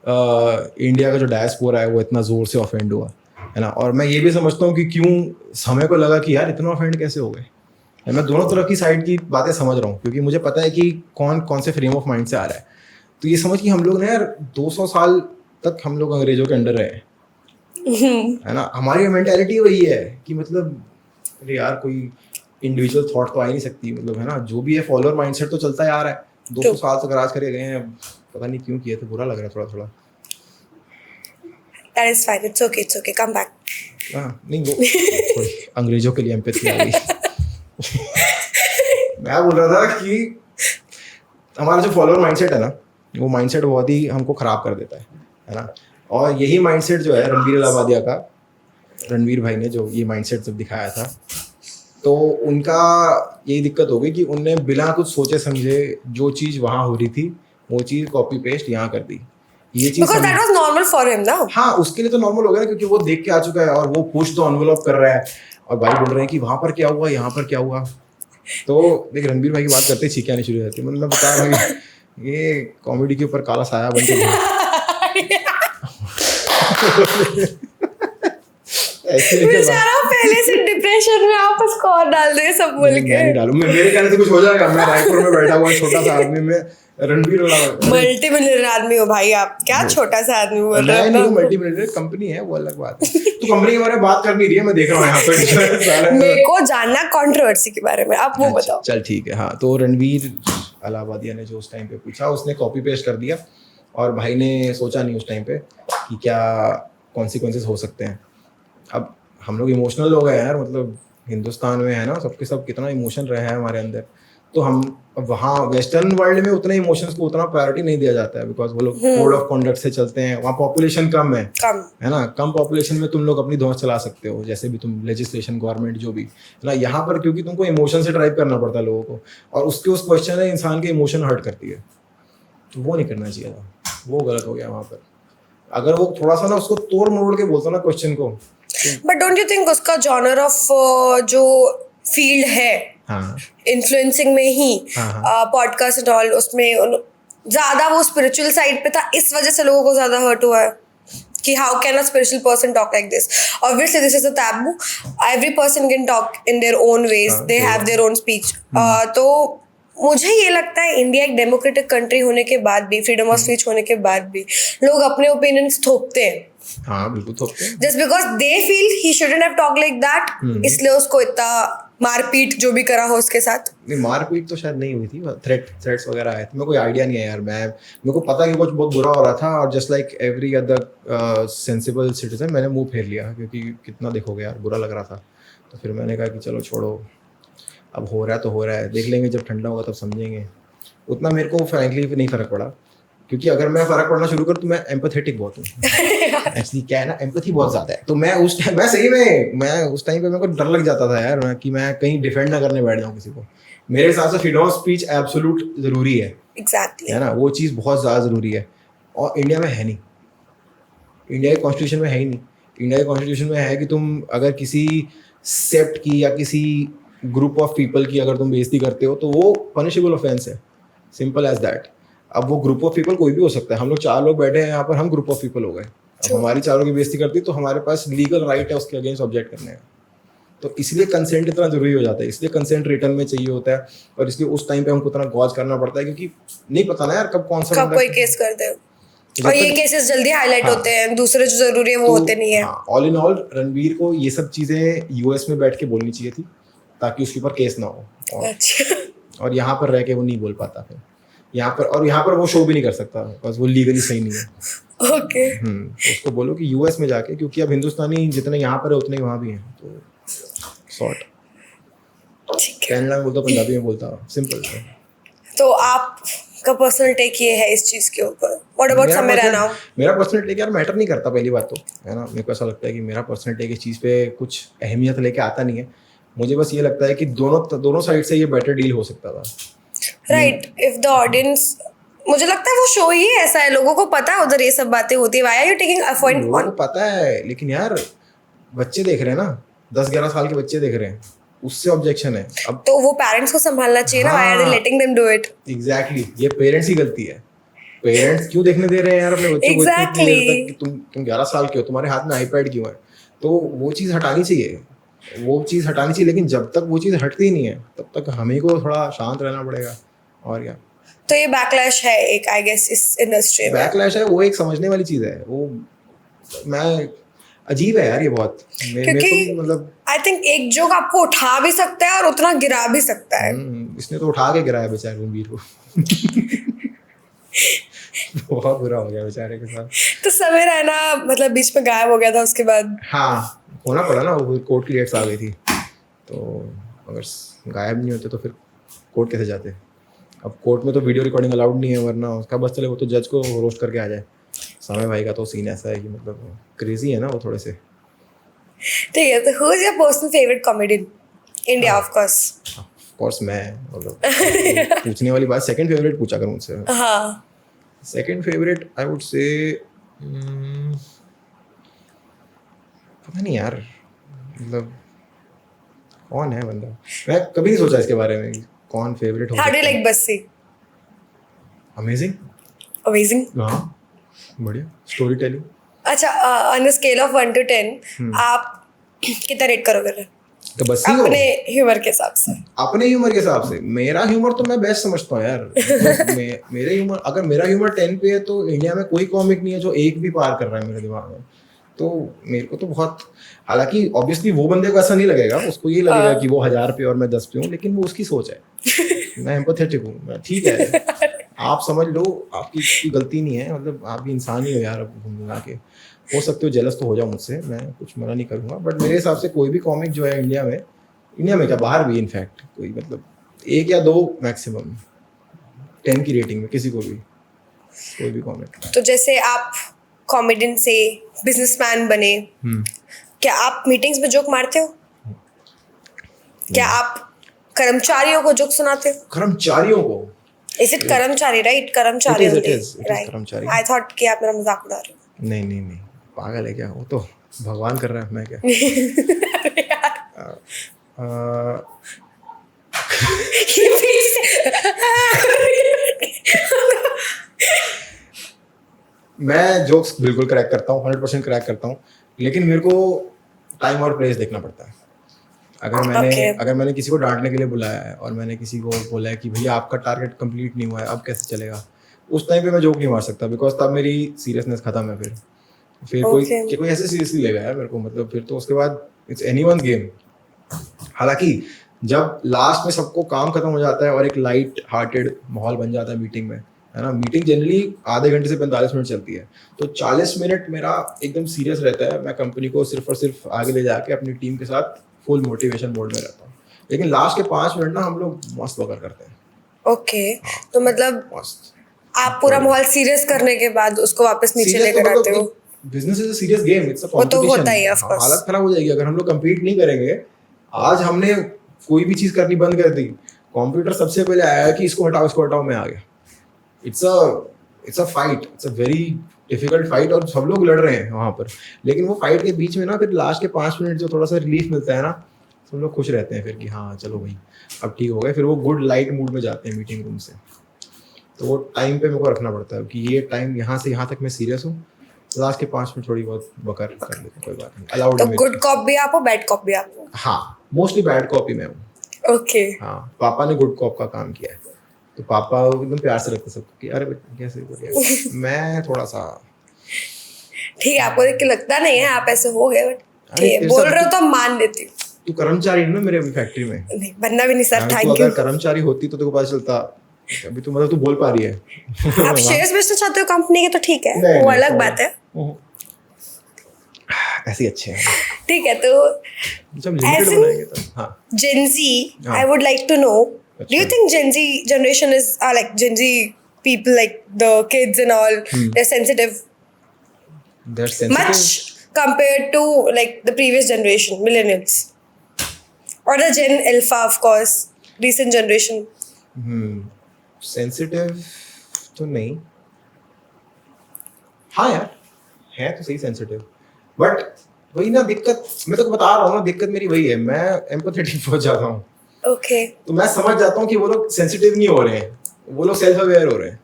A: इंडिया का जो डायस्पोरा है वो इतना ज़ोर से ऑफेंड हुआ, है ना। और मैं ये भी समझता हूँ कि क्यों समय को लगा कि यार इतना ऑफेंड कैसे हो गए। मैं दोनों तरफ की साइड की बातें समझ रहा हूँ, क्योंकि मुझे पता है कि कौन कौन से फ्रेम ऑफ माइंड से आ रहा है। तो ये समझ कि हम लोग ना यार 200 साल तक हम लोग अंग्रेजों के अंडर रहे हैं, है ना। हमारी मेंटालिटी वही है कि मतलब अरे यार कोई इंडिविजुअल थॉट तो आ ही नहीं सकती, मतलब, है ना। जो भी है फॉलोअर माइंडसेट तो चलता ही आ रहा है। 200 साल तक राज करे गए हैं, पता नहीं क्यों किए थे, बुरा लग रहा है थोड़ा थोड़ा।
B: That is fine. It's okay. Come back.
A: नहीं वो थोड़ी अंग्रेजों के लिए एम्पैथी आ गई। मैं बोल रहा था कि हमारा जो फॉलोअर माइंडसेट है ना, वो माइंडसेट बहुत ही हमको खराब कर देता है ना। और यही माइंडसेट जो है रणवीर अलाहाबादिया का, रणवीर भाई ने जो ये माइंडसेट जब दिखाया था, तो उनका यही दिक्कत हो गई कि उनने बिना कुछ सोचे समझे जो चीज़ वहाँ हो रही थी वो चीज़ कॉपी पेस्ट यहाँ कर दी। ये चीज़
B: Because that was normal for him now.
A: हाँ, उसके लिए तो नॉर्मल हो गया ना, क्योंकि वो देख के आ चुका है और वो पुश द एनवेलप कर रहा है। और भाई बोल रहे हैं कि वहाँ पर क्या हुआ, यहाँ पर क्या हुआ। तो देख रणवीर भाई की बात करते ही छींकें आनी शुरू हो जाती है। मतलब बता भाई ये कॉमेडी के ऊपर काला साया बन के
B: बेचारा पहले से डिप्रेशन में, आप उसको और डाल दे सब बोल के।
A: नहीं डालूं मैं, मेरे कहने से कुछ हो जाएगा। मैं रायपुर में बैठा हुआ छोटा सा आदमी, में रणवीर
B: मल्टी मिलियनर आदमी हो भाई आप, क्या छोटा सा आदमी बोल रहे हो?
A: मल्टी मिलियनर कंपनी है, वो अलग बात है। तो कंपनी के बारे में बात कर नहीं रही है, मैं देख रहा हूँ यहाँ पे।
B: मेरे को जानना कंट्रोवर्सी के बारे में, आप वो बताओ।
A: चल ठीक है। हाँ, तो रणवीर अलाहाबादिया ने जो उस टाइम पे पूछा, उसने कॉपी पेस्ट कर दिया और भाई ने सोचा नहीं उस टाइम पे कि क्या कॉन्सिक्वेंसेस हो सकते हैं। अब हम लोग इमोशनल लोग हैं यार, मतलब हिंदुस्तान में है ना, सबके सब कितना इमोशन रहा है हमारे अंदर। तो हम वहाँ वेस्टर्न वर्ल्ड में उतने इमोशंस को उतना प्रायोरिटी नहीं दिया जाता है, बिकॉज वो लोग कोड ऑफ कॉन्डक्ट से चलते हैं। वहाँ पॉपुलेशन कम है ना। कम पॉपुलेशन में तुम लोग अपनी धौंस चला सकते हो, जैसे भी तुम लेजिस्लेशन गवर्नमेंट जो भी, है ना। यहाँ पर क्योंकि तुमको इमोशन से ड्राइव करना पड़ता है लोगों को, और उसके उस क्वेश्चन है इंसान के इमोशन हर्ट करती है, तो वो नहीं करना चाहिए था। वो गलत हो गया वहाँ पर। अगर वो थोड़ा सा ना उसको तोड़ मरोड़ के बोलता ना क्वेश्चन को।
B: बट डोंट यू थिंक उसका जॉनर ऑफ जो फील्ड है इन्फ्लुएंसिंग में ही, पॉडकास्ट एंड ऑल, उसमें ज्यादा वो स्पिरिचुअल साइड पे था, इस वजह से लोगों को ज्यादा हर्ट हुआ है कि how can a spiritual person talk like this. Obviously this is a taboo, every person can talk in their own ways, they have their own speech. तो मुझे ये लगता है इंडिया एक डेमोक्रेटिक कंट्री होने के बाद भी, फ्रीडम ऑफ स्पीच होने के बाद भी, लोग अपने ओपिनियंस थोपते हैं।
A: हाँ बिल्कुल थोपते हैं।
B: Just because they feel he shouldn't have talk like that, इसलिए उसको इतना मारपीट जो भी करा हो उसके साथ?
A: नहीं, मारपीट तो शायद नहीं हुई थी, थ्रेट्स वगैरह आए थे, मेरे को आइडिया नहीं है यार। मेरे को पता कि कुछ बहुत बुरा हो रहा था और just like every other sensible citizen मैंने मुंह फेर लिया, क्योंकि कितना देखोगे यार, बुरा लग रहा था। तो फिर मैंने कहा कि चलो छोड़ो, अब हो रहा है तो हो रहा है, देख लेंगे जब ठंडा होगा तब समझेंगे। उतना मेरे को फ्रैंकली नहीं फ़र्क पड़ा, क्योंकि अगर मैं फ़र्क पड़ना शुरू कर तो मैं एम्पैथेटिक बहुत हूँ। एक्चुअली क्या है ना, एम्पैथी बहुत ज़्यादा है। तो मैं उस टाइम उस टाइम पे मेरे को डर लग जाता था यार, कि मैं कहीं डिफेंड ना करने बैठ जाऊँ किसी को। मेरे हिसाब से फ्रीडम ऑफ स्पीच एब्सोल्यूट ज़रूरी है।
B: एग्जैक्टली
A: है ना, वो चीज़ बहुत ज़्यादा ज़रूरी है, और इंडिया में है नहीं। इंडिया के कॉन्स्टिट्यूशन में है ही नहीं। इंडिया के कॉन्स्टिट्यूशन में है कि तुम अगर किसी सेक्ट की या किसी ग्रुप ऑफ पीपल की अगर तुम बेइज्जती करते हो तो वो पनिशेबल ऑफेंस है, सिंपल एज दैट। अब वो ग्रुप ऑफ पीपल कोई भी हो सकता है, हम लोग 4 लोग बैठे हैं यहाँ पर, हम ग्रुप ऑफ पीपल हो गए। अब हमारी 4 की बेइज्जती करती तो हमारे पास लीगल राइट है उसके अगेंस्ट ऑब्जेक्ट करने का। तो इसलिए कंसेंट इतना जरूरी हो जाता है, इसलिए कंसेंट रिटर्न में चाहिए होता है, और इसलिए उस टाइम पे हमको इतना गॉज करना पड़ता है, क्योंकि नहीं पता ना यार कब कौन सा
B: कोई केस कर दे, और ये केसेस जल्दी हाईलाइट होते हैं, दूसरे जो जरूरी है वो होते नहीं है।
A: ऑल इन ऑल रणवीर को ये सब चीजें यूएस में बैठ के बोलनी चाहिए थी, ताकि उसके ऊपर केस ना हो। और यहाँ पर रह के वो नहीं बोल पाता फिर यहाँ पर वो शो भी नहीं कर सकता, बस वो लीगली सही नहीं है।
B: ओके
A: तो उसको बोलो कि यूएस में जाके, क्योंकि अब हिंदुस्तानी जितने यहाँ पर है उतने वहाँ भी हैं, तो सॉर्ट। कनाडा में बोलता, पंजाबी में बोलता, सिंपल है।
B: तो आप का पर्सनल टेक ये है इस चीज के ऊपर? What about Sameera now?
A: मेरा पर्सनल टेक यार मैटर नहीं करता, पहली बात तो, है ना। मेरे को ऐसा लगता है कि मेरा पर्सनल टेक इस चीज़ पे कुछ अहमियत लेके आता नहीं है। मुझे बस ये लगता है कि दोनों साइड से ये बेटर डील हो सकता था।
B: राइट, इफ द ऑडियंस, मुझे लगता है वो शो ही ऐसा है, लोगों को पता है उधर ये सब बातें होती है। Why are you taking a point?
A: लोगों को पता है, लेकिन यार बच्चे देख रहे हैं ना, 10-11 साल के बच्चे देख रहे हैं, उससे ऑब्जेक्शन है। अब तो
B: वो पेरेंट्स को संभालना चाहिए ना, why are they letting them do it?
A: Exactly, ये पेरेंट्स ही गलती है। पेरेंट्स क्यों देखने दे रहे हैं यार अपने बच्चों को इतनी देर तक कि तुम 11 साल के हो, तुम्हारे हाथ में आईपैड क्यों है? तो वो चीज़ हटानी चाहिए, लेकिन जब तक वो चीज़ हटती नहीं है तब तक हमें को थोड़ा शांत रहना पड़ेगा। और क्या,
B: तो ये बैकलैश है एक, आई गेस, इस इंडस्ट्री में
A: बैकलैश है, वो एक समझने वाली चीज़ है। वो मैं अजीब है यार ये बहुत, मेरे को मतलब
B: आई थिंक एक जोक आपको उठा भी सकता है और उतना गिरा भी सकता है।
A: इसने तो उठा के गिराया बेचारे रणवीर को। बहुत बुरा हो गया बेचारे के साथ।
B: तो समीर है ना, मतलब बीच में गायब हो गया था, उसके बाद
A: हाँ होना पड़ा ना, वो कोर्ट की डेट्स आ गई थी, तो अगर गायब नहीं होते तो फिर कोर्ट कैसे जाते? अब कोर्ट में तो वीडियो रिकॉर्डिंग अलाउड नहीं है, वरना उसका बस चले वो तो जज को रोस्ट करके आ जाए। समय भाई का तो सीन ऐसा है कि मतलब क्रेजी है ना वो थोड़े से।
B: ठीक है, तो who is your personal favourite comedian India? Of course
A: मैं, मतलब पूछने वाली बात, सेकंड फेवरेट पूछा कर मुझसे।
B: हाँ,
A: second favourite I would say, पता नहीं यार, मतलब कौन है बंदा, मैं कभी नहीं सोचा इसके बारे में कौन फेवरेट हो।
B: How do you like Bassi?
A: Amazing. हाँ, बढ़िया स्टोरी टेलिंग।
B: अच्छा, on the scale of 1 to 10 आप कितना रेट करोगे
A: तो बस्सी
B: अपने ह्यूमर के हिसाब से?
A: अपने ह्यूमर के हिसाब से मेरा ह्यूमर तो मैं बेस्ट समझता हूँ यार। मेरे ह्यूमर, अगर मेरा ह्यूमर 10 पे है तो इंडिया में कोई कॉमिक नहीं है जो 1 भी पार कर रहा है मेरे दिमाग में। तो मेरे को तो बहुत, हालांकि ऑब्वियसली वो बंदे को ऐसा नहीं लगेगा, उसको ये लगेगा कि वो 1000 पे और मैं 10 पे हूँ, लेकिन वो उसकी सोच है। मैं एम्पैथेटिक हूँ, ठीक है, आप समझ लो, आपकी गलती नहीं है, मतलब आप भी इंसान ही हो यार। घूम के हो सकते हो जेलस तो हो जाओ मुझसे, मैं कुछ मना नहीं करूँगा, बट मेरे हिसाब से कोई भी कॉमिक जो है इंडिया में क्या बाहर भी, इनफैक्ट कोई मतलब 1 या 2 मैक्सिमम 10 की रेटिंग में किसी को भी, कोई भी कॉमिक।
B: तो जैसे आप कॉमेडियन से बिजनेसमैन बने, क्या आप मीटिंग्स में जोक मारते हो? क्या आप कर्मचारियों को जोक सुनाते हो?
A: कर्मचारियों को?
B: Is it कर्मचारी, राइट? कर्मचारी
A: it is कर्मचारी।
B: I thought कि आप मेरा मजाक उड़ा रहे हो।
A: नहीं, पागल है क्या? वो तो भगवान कर रहा है, मैं क्या। मैं जोक्स बिल्कुल क्रैक करता हूँ, 100% क्रैक करता हूँ, लेकिन मेरे को टाइम और प्लेस देखना पड़ता है। अगर मैंने किसी को डांटने के लिए बुलाया है और मैंने किसी को बोला है कि भैया आपका टारगेट कंप्लीट नहीं हुआ है, अब कैसे चलेगा, उस टाइम पे मैं जोक नहीं मार सकता, बिकॉज तब मेरी सीरियसनेस खत्म है। फिर कोई ऐसे सीरियसली लेगा यार मेरे को, मतलब फिर तो उसके बाद इट्स एनीवन्स गेम। हालांकि जब लास्ट में सबको काम खत्म हो जाता है और एक लाइट हार्टेड माहौल बन जाता है मीटिंग में, है ना। मीटिंग जनरली आधे घंटे से 45 मिनट चलती है, तो 40 मिनट मेरा एकदम सीरियस रहता है। मैं कंपनी को सिर्फ और सिर्फ आगे ले जाके अपनी टीम के साथ फुल मोटिवेशन मोड में रहता हूँ। लेकिन लास्ट के 5 मिनट ना हम लोग मस्त वगैरह करते हैं।
B: ओके, तो मतलब
A: मस्त
B: आप पूरा माहौल सीरियस करने के बाद उसको वापस नीचे
A: Serious
B: लेकर
A: तो
B: आते हो।
A: Business is a serious game, it's a
B: वो तो
A: कंपटीशन।
B: होता ही है, of course।
A: हालत खराब हो जाएगी अगर हम लोग compete नहीं करेंगे। आज हमने कोई भी चीज करनी बंद कर दी, कंप्यूटर सबसे पहले आया कि इसको हटाओ मैं आ गया। It's a fight, it's a very difficult fight, और सब लोग लड़ रहे हैं वहां पर। लेकिन वो फाइट के बीच में ना फिर लास्ट के 5 मिनट जो थोड़ा सा रिलीफ मिलता है ना, सब लोग खुश रहते हैं फिर कि हाँ चलो भाई अब ठीक हो गया। फिर वो गुड लाइट मूड में जाते हैं मीटिंग रूम से। तो वो टाइम पे मेरे को रखना पड़ता है कि ये टाइम यहाँ से यहाँ तक मैं सीरियस हूँ, लास्ट के 5 मिनट थोड़ी बहुत बकर कर लेते, कोई बात नहीं, अलाउड
B: तो
A: है।
B: गुड कॉप भी आप हो, बैड कॉप भी आप हो?
A: हाँ, मोस्टली बैड कॉपी में हूँ।
B: ओके।
A: हाँ, पापा ने गुड कॉप का काम किया है, तो पापा एकदम प्यार से रखते सबको कि अरे कैसे बोलिए। मैं थोड़ा सा
B: ठीक है, आपको देख के लगता नहीं है आप ऐसे हो गए, बट ठीक है,
A: तेरे
B: बोल
A: साथ
B: रहे हो तो मान लेती हूँ।
A: तू कर्मचारी है ना मेरे फैक्ट्री में।
B: नहीं, बनना भी नहीं सर,
A: तू
B: थैंक यू।
A: अगर कर्मचारी होती तो तेरे को पता चलता। अभी तो मतलब तू बोल पा रही है।
B: आप शेयर्स बेचना चाहते हो कंपनी के तो ठीक है,
A: नहीं,
B: वो
A: नहीं,
B: अलग
A: तो-
B: बात है।
A: ऐसे ही अच्छे हैं
B: ठीक है, तो
A: जब लिमिटेड
B: ऐसे-
A: बनाएंगे तो। हाँ,
B: Gen Z,
A: हाँ।
B: I would like to know, do you
A: अच्छा।
B: think Gen Z generation is like Gen Z people, like the kids and all, they're sensitive
A: they're sensitive.
B: much compared to like the previous generation, millennials, or the Gen Alpha, of course, recent generation?
A: Sensitive तो नहीं, हाँ यार है तो सही sensitive, but वही ना दिक्कत, मैं तो बता रहा हूँ ना, दिक्कत मेरी वही है, मैं एम्पैथेटिक हो जाता हूँ।
B: Okay.
A: तो मैं समझ जाता हूँ कि वो लोग सेंसिटिव नहीं हो रहे हैं, वो लोग सेल्फ अवेयर हो रहे हैं।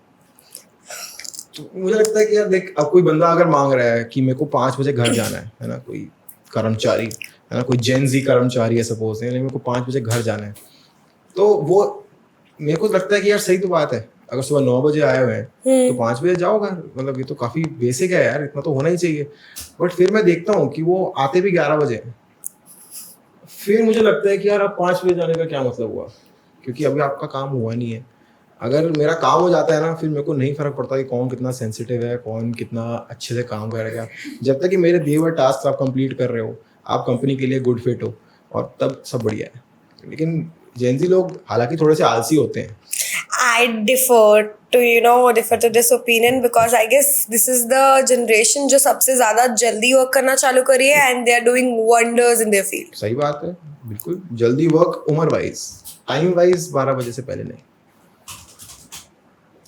A: तो मुझे लगता है कि यार देख, अब कोई बंदा अगर मांग रहा है कि मेरे को 5 बजे घर जाना है ना, कोई कर्मचारी है ना, कोई जेन जी कर्मचारी है सपोज, मेरे को 5 बजे घर जाना है, तो वो मेरे को लगता है कि यार सही तो बात है, अगर सुबह 9 बजे आए हुए हैं तो 5 बजे जाओ घर, मतलब ये तो काफी बेसिक है यार, इतना तो होना ही चाहिए। बट फिर मैं देखता हूँ कि वो आते भी 11 बजे, फिर मुझे लगता है कि यार अब 5 बजे जाने का क्या मतलब हुआ, क्योंकि अभी आपका काम हुआ नहीं है। अगर मेरा काम हो जाता है ना, फिर मेरे को नहीं फर्क पड़ता कि कौन कितना सेंसिटिव है, कौन कितना अच्छे से काम करेगा, जब तक कि मेरे दिए हुए टास्क आप कंप्लीट कर रहे हो, आप कंपनी के लिए गुड फिट हो, और तब सब बढ़िया है। लेकिन जेनजी लोग हालांकि थोड़े से आलसी होते हैं।
B: I differ to this opinion because I guess this is the generation जो सबसे ज्यादा जल्दी वर्क करना चालू करी है and they are doing wonders in their field.
A: सही बात है, बिल्कुल जल्दी वर्क, उम्र वाइज, टाइम वाइज 12 बजे से पहले नहीं।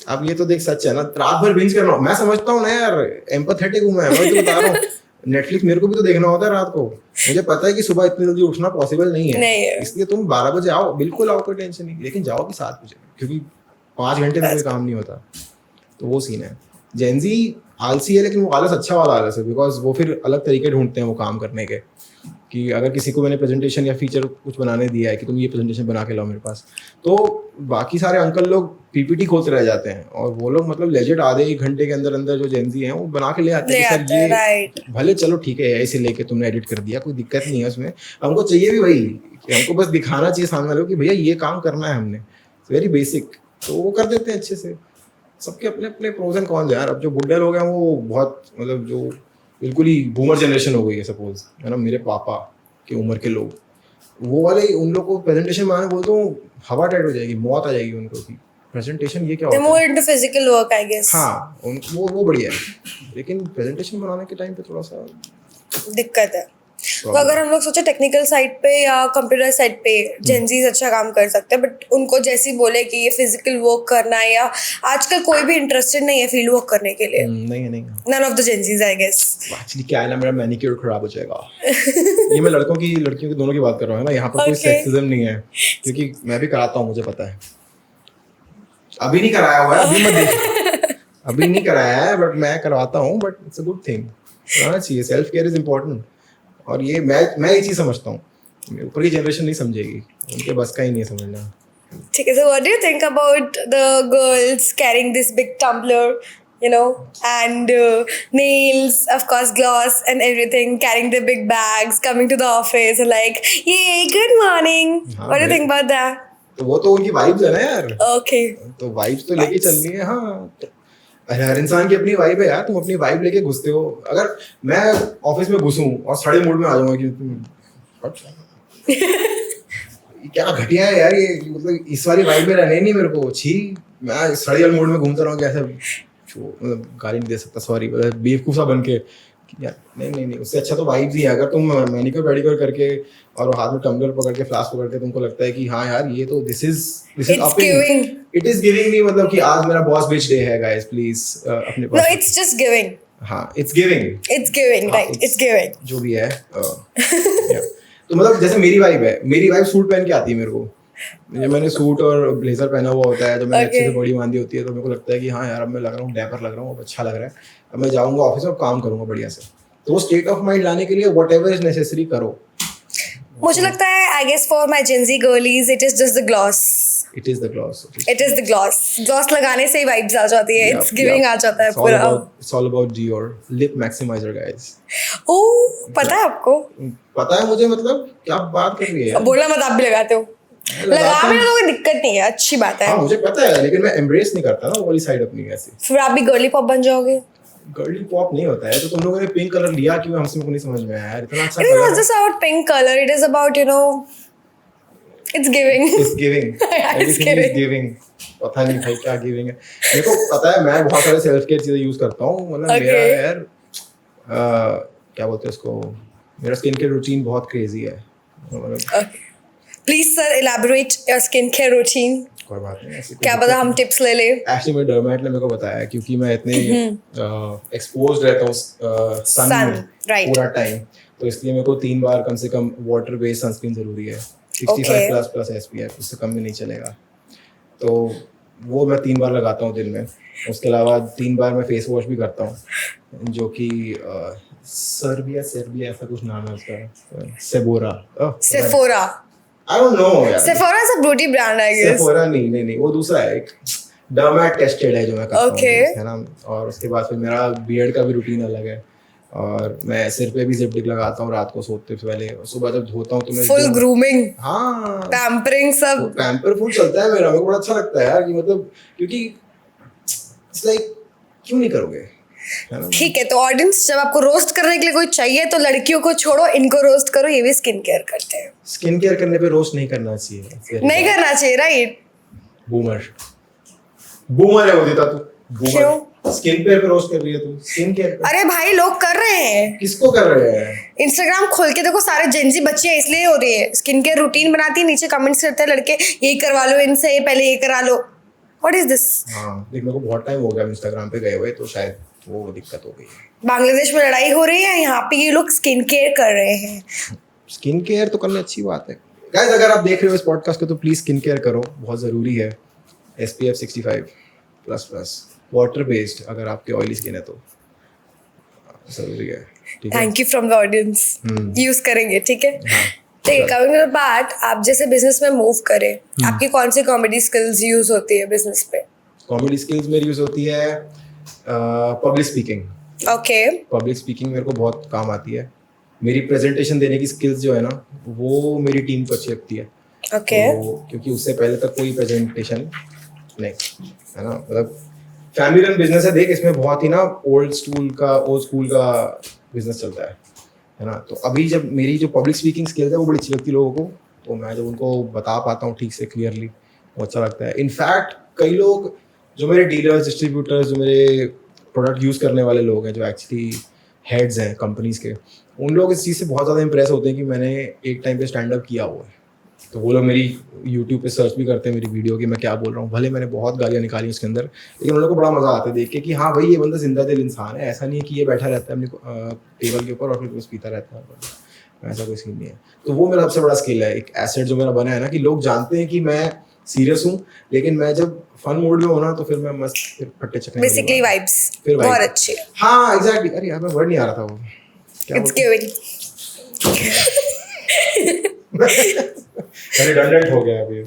A: अब ये तो देख सच है ना, रात भर बिंज करना, मैं समझता हूँ ना यार, एम्पैथेटिक हूँ मैं तो बता रहा हूँ। नेटफ्लिक्स मेरे को भी तो देखना होता है रात को, मुझे पता है कि सुबह इतनी जल्दी उठना पॉसिबल नहीं है, इसलिए तुम 12 बजे आओ, बिल्कुल आओ, कोई टेंशन नहीं, लेकिन जाओ कि 7 बजे, क्योंकि 5 घंटे में कोई काम नहीं होता। तो वो सीन है। जेनजी आलसी है, लेकिन वो आलस अच्छा वाला आलस है, बिकॉज वो फिर अलग तरीके ढूंढते हैं वो काम करने के, कि अगर किसी को मैंने प्रेजेंटेशन या फीचर कुछ बनाने दिया है कि तुम ये प्रेजेंटेशन बना के लाओ मेरे पास, तो बाकी सारे अंकल लोग पीपीटी खोलते रह जाते हैं, और वो लोग मतलब लेजिट आधे 1 घंटे के अंदर अंदर जो जेनजी हैं वो बना के ले आते हैं कि सर ये भले चलो ठीक है ऐसे लेके तुमने एडिट कर दिया, कोई दिक्कत नहीं है उसमें, हमको चाहिए भी वही कि हमको बस दिखाना चाहिए सामने वालों को कि भैया ये काम करना है हमने, वेरी बेसिक, तो वो कर देते हैं अच्छे से। सबके अपने अपने प्रोज एंड कॉन्स हैं यार। अब जो बुड्ढे लोग हैं वो बहुत मतलब जो बिल्कुल ही बूमर जनरेशन हो गई है सपोज, है ना, मेरे पापा की उम्र के लोग, वो वाले उन लोग को प्रेजेंटेशन बनाने बोलते हो हवा टाइट हो जाएगी, मौत आ जाएगी उनको कि प्रेजेंटेशन ये क्या होता है।
B: They're more into physical work, I guess.
A: हाँ, वो बढ़िया है, लेकिन प्रेजेंटेशन बनाने के टाइम पे थोड़ा सा
B: दिक्कत है। तो अगर हम लोग सोचे टेक्निकल साइड पे या कंप्यूटर साइड पे जेनजीज अच्छा काम कर सकते हैं, बट उनको जैसे बोले कि ये फिजिकल वर्क करना है, या आजकल कोई भी इंटरेस्टेड नहीं है फील्ड वर्क करने के लिए,
A: नहीं
B: none of the Gen Zs I guess.
A: Actually क्या है ना, मेरा मैनिक्योर खराब हो जाएगा। ये मैं लड़कों की लड़कियों की दोनों की बात कर रहा हूँ ना, यहाँ पर कोई सेक्सिज्म नहीं है, क्योंकि मैं भी कराता हूँ, मुझे पता है। अभी नहीं कराया हुआ है, अभी मत देख, अभी नहीं कराया है, बट मैं करवाता हूँ, but it's a good thing, कराना चाहिए, सेल्फ केयर इज इम्पोर्टेंट। और ये मैं ये चीज़ समझता हूँ, ऊपर की जनरेशन नहीं समझेगी, उनके बस का ही नहीं है समझना।
B: ठीक है, so what do you think about the girls carrying this big tumbler you know, and nails, of course, gloss and everything, carrying the big bags, coming to the office, and like, yay, good morning. What do you think about that?
A: तो वो तो उनकी vibes है ना यार.
B: Okay.
A: तो vibes तो लेके चलनी है. हाँ, हर इंसान की अपनी वाइब है यार. तुम अपनी वाइब लेके घुसते हो. अगर मैं ऑफिस में घुसूं और सड़े मूड में आ जाऊंगा कि क्या घटिया है यार ये, मतलब इस वाली वाइब में रहने नहीं मेरे को. छी, मैं सड़े मूड में घूमता रहूं कैसे, मतलब गाली नहीं दे सकता, सॉरी, बेवकूफ़ा बन के यार. नहीं, उससे अच्छा तो वाइब्स ही है. अगर तुम मैनिक्योर पेडिक्योर करके और हाथ में टम्बलर पकड़ के फ्लास्क पकड़ के तुमको लगता है कि हाँ यार ये तो this is
B: giving.
A: It is giving me, मतलब कि आज मेरा बॉस बिच डे है गाइस, प्लीज अपने पास.
B: No, it's just giving.
A: हाँ, it's giving,
B: right, it's giving.
A: जो भी है. तो मतलब जैसे मेरी वाइब सूट पहन के आती है मेरे को. मैंने सूट और ब्लेजर पहना हुआ होता है, जब मैंने अच्छे से बॉडी बांधी होती है तो मेरे को लगता है कि हाँ यार अब मैं लग रहा हूँ, डैपर लग रहा हूँ, अब अच्छा लग रहा है, अब मैं जाऊँगा ऑफिस में काम करूँगा बढ़िया से. तो वो स्टेट ऑफ माइंड लाने के लिए व्हाटएवर इज नेसेसरी करो.
B: मुझे लगता है I guess for my Gen Z girlies it is just the gloss.
A: It is the gloss.
B: Gloss लगाने से ही vibes आ जाती है. It's giving आ जाता है पूरा.
A: It's all about Dior lip maximizer guys.
B: पता है आपको?
A: पता है मुझे, मतलब क्या बात कर रही है.
B: बोला मत, आप भी लगाते हो. लगा में तो कोई दिक्कत नहीं है, अच्छी बात है.
A: हाँ मुझे पता है, लेकिन मैं एम्ब्रेस नहीं करता ना वो वाली साइड अपनी. ऐसी
B: फिर आप भी गर्ली पॉप बन जाओगे.
A: गर्ली पॉप नहीं होता है. तो तुम लोगों ने पिंक कलर लिया क्यों, हमसे को नहीं समझ में आया यार. इतना अच्छा
B: It is not just about pink color. It is about, you know, it's giving.
A: Everything is giving. पता नहीं भाई क्या गिविंग है. मेरे को पता है, मैं बहुत सारे सेल्फ केयर चीजें यूज करता हूँ. मतलब मेरा यार क्या बोलते हैं उसको, मेरा स्किन केयर रूटीन बहुत क्रेजी है.
B: Please sir, elaborate your skincare routine.
A: कोई बात नहीं, ऐसी
B: क्या पता हम टिप्स ले ले.
A: एक्चुअली मेरे डर्मेट ने मेरे को बताया, क्योंकि मैं इतने एक्सपोज्ड रहता हूँ सन में पूरा टाइम, तो इसलिए मेरे को 3 बार कम से कम वाटर बेस्ड सनस्क्रीन जरूरी है. 65 प्लस SPF, उससे कम भी नहीं चलेगा. तो वो मैं 3 बार लगाता हूँ दिन में. उसके अलावा 3 बार मैं फेस वॉश भी करता हूँ, जो कि सर्बिया ऐसा कुछ नाम है उसका. सेफोरा. I don't know यार.
B: Sephora is a beauty brand, I guess.
A: Sephora नहीं, वो दूसरा है, एक डर्मेट टेस्टेड है जो मैं करता हूँ, है ना. और उसके बाद फिर मेरा बियर्ड का भी रूटीन अलग है, और मैं सिर पे भी जिप टिक लगाता हूँ रात को सोते से पहले, और सुबह जब धोता हूँ तो मैं
B: फुल ग्रूमिंग,
A: हाँ,
B: पैम्परिंग, सब
A: पैम्पर फुल चलता है मेरा. मेरे को बड़ा अच्छा लगता है यार, कि मतलब क्योंकि इट्स लाइक क्यों नहीं करोगे.
B: ठीक है, तो ऑडियंस जब आपको रोस्ट करने के लिए कोई चाहिए तो लड़कियों को छोड़ो, इनको रोस्ट करो. ये भी स्किन केयर करते हैं.
A: स्किन केयर करने पे रोस्ट नहीं करना चाहिए.
B: नहीं करना चाहिए, राइट.
A: बूमर है वो देता तू. क्यों स्किन केयर पे रोस्ट कर रही है तू? स्किन केयर
B: अरे भाई लोग कर रहे हैं.
A: किसको कर रहे हैं?
B: इंस्टाग्राम खोल के देखो, सारे जेंजी बच्चे इसलिए हो रही है. स्किन केयर रूटीन बनाती है, नीचे कमेंट्स करते हैं लड़के, यही करवा लो इनसे, पहले ये करा लो. What is this?
A: हाँ देख, मेरे को बहुत टाइम हो गया इंस्टाग्राम पे गए हुए, तो शायद वो दिक्कत हो गई.
B: बांग्लादेश में लड़ाई हो रही है, यहाँ पे ये लोग स्किन केयर कर रहे हैं.
A: स्किन केयर तो करना अच्छी बात है गाइस. अगर आप देख रहे हो इस पॉडकास्ट को तो प्लीज स्किन केयर करो, बहुत जरूरी है. SPF 65++, वाटर बेस्ड, अगर आपके ऑयली स्किन है तो जरूरी है.
B: Thank you from the audience. Use करेंगे, ठीक है. ठीक है, कमिंग टू द पार्ट, आप जैसे बिजनेस में मूव करें, आपकी कौन सी कॉमेडी स्किल्स यूज होती है बिजनेस पे?
A: कॉमेडी स्किल्स मेरी यूज होती है public speaking.
B: Okay.
A: Public speaking मेरे को बहुत काम आती है. मेरी प्रेजेंटेशन देने की स्किल्स जो है ना, वो मेरी टीम को अच्छी लगती है.
B: ओके.
A: तो क्योंकि उससे पहले तक कोई प्रेजेंटेशन नहीं, है ना. मतलब फैमिली रन बिजनेस है. देख, इसमें बहुत ही ना ओल्ड स्कूल का बिजनेस चलता है ना. तो अभी जब मेरी जो पब्लिक स्पीकिंग स्किल्स है वो बड़ी अच्छी लगती है लोगों को, तो मैं जब उनको बता पाता हूँ ठीक से क्लियरली, वो अच्छा लगता है. इनफैक्ट कई लोग जो मेरे डीलर्स, डिस्ट्रीब्यूटर्स, जो मेरे प्रोडक्ट यूज़ करने वाले लोग हैं, जो एक्चुअली हेड्स हैं कंपनीज के, उन लोग इस चीज़ से बहुत ज़्यादा इंप्रेस होते हैं कि मैंने एक टाइम पे स्टैंड अप किया हुआ है. तो वो लोग मेरी यूट्यूब पे सर्च भी करते हैं मेरी वीडियो की मैं क्या बोल रहा हूँ. भले मैंने बहुत गालियाँ निकाली उसके अंदर, लेकिन उन लोगों को बड़ा मज़ा आता है देख के कि हाँ भाई ये बंदा जिंदा दिल इंसान है. ऐसा नहीं है कि ये बैठा रहता है अपनी टेबल के ऊपर और फिर कुछ पीता रहता है, ऐसा कोई सीन नहीं है. तो वो मेरा सबसे बड़ा स्किल है, एक एसेट जो मेरा बना है ना, कि लोग जानते हैं कि मैं सीरियस हूँ, लेकिन मैं जब फन मूड में होना तो फिर मैं मस्त फिर फट्टे चकने.
B: बेसिकली वाइब्स बहुत अच्छी है.
A: हाँ एग्जैक्टली. अरे यार मैं वर्ड नहीं आ रहा था वो.
B: It's giving.
A: रिडंडेंट हो गया अभी.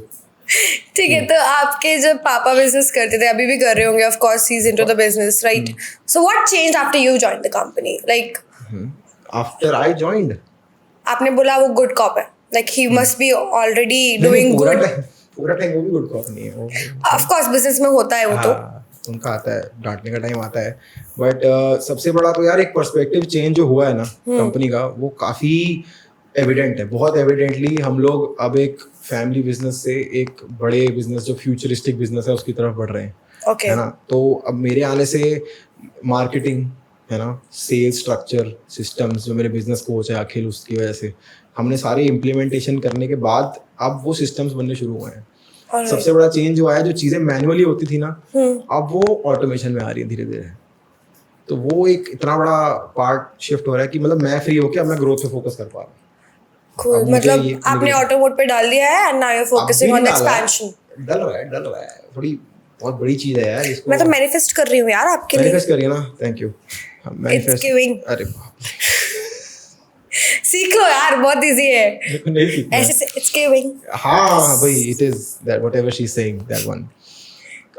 B: ठीक है, तो आपके जब पापा बिजनेस करते थे, अभी भी कर रहे होंगे, of course he is into the business, right? So what changed after you joined the company? Like
A: after I joined,
B: आपने बोला वो गुड कॉप है, like he must be already doing good.
A: पूरा टाइम वो भी गुड कॉप नहीं है वो,
B: ऑफ कोर्स बिजनेस में होता है वो तो।
A: उनका आता है, डांटने का टाइम आता है, बट सबसे बड़ा तो यार एक पर्सपेक्टिव चेंज जो हुआ है ना कंपनी का, वो काफी एविडेंट है, बहुत एविडेंटली। हम लोग अब एक फैमिली बिजनेस से एक बड़े बिजनेस जो फ्यूचरिस्टिक बिजनेस है उसकी तरफ बढ़ रहे हैं,
B: Okay.
A: है ना? तो अब मेरे आने से मार्केटिंग, है ना, सेल्स स्ट्रक्चर, सिस्टम्स, जो मेरे बिजनेस कोच है अखिल, उसकी वजह से हमने सारे इम्प्लीमेंटेशन करने के बाद अब वो सिस्टम्स बनने शुरू हुए हैं। सबसे बड़ा चेंज जो आया, जो चीजें मैनुअली होती थी ना, अब वो ऑटोमेशन में आ रही है धीरे धीरे। तो वो एक इतना बड़ा पार्ट शिफ्ट हो रहा है कि मतलब मैं फ्री होके अब मैं ग्रोथ पे फोकस कर पा रहा हूँ।
B: Cool. मतलब आपने ऑटो मोड पे डाल दिया है, and now you are focusing on expansion.
A: डल रहा है थोड़ी, बहुत बड़ी चीज है यार इसको।
B: मैं तो मैनिफेस्ट कर रही हूँ यार आपके लिए।
A: मैनिफेस्ट करिए ना, थैंक यू।
B: It's giving.
A: अरे बाप
B: सीख लो यार, बहुत इजी है।
A: नहीं सीखना
B: ऐसे से इट्स गिविंग।
A: हाँ भाई, it is that whatever she is saying, that one.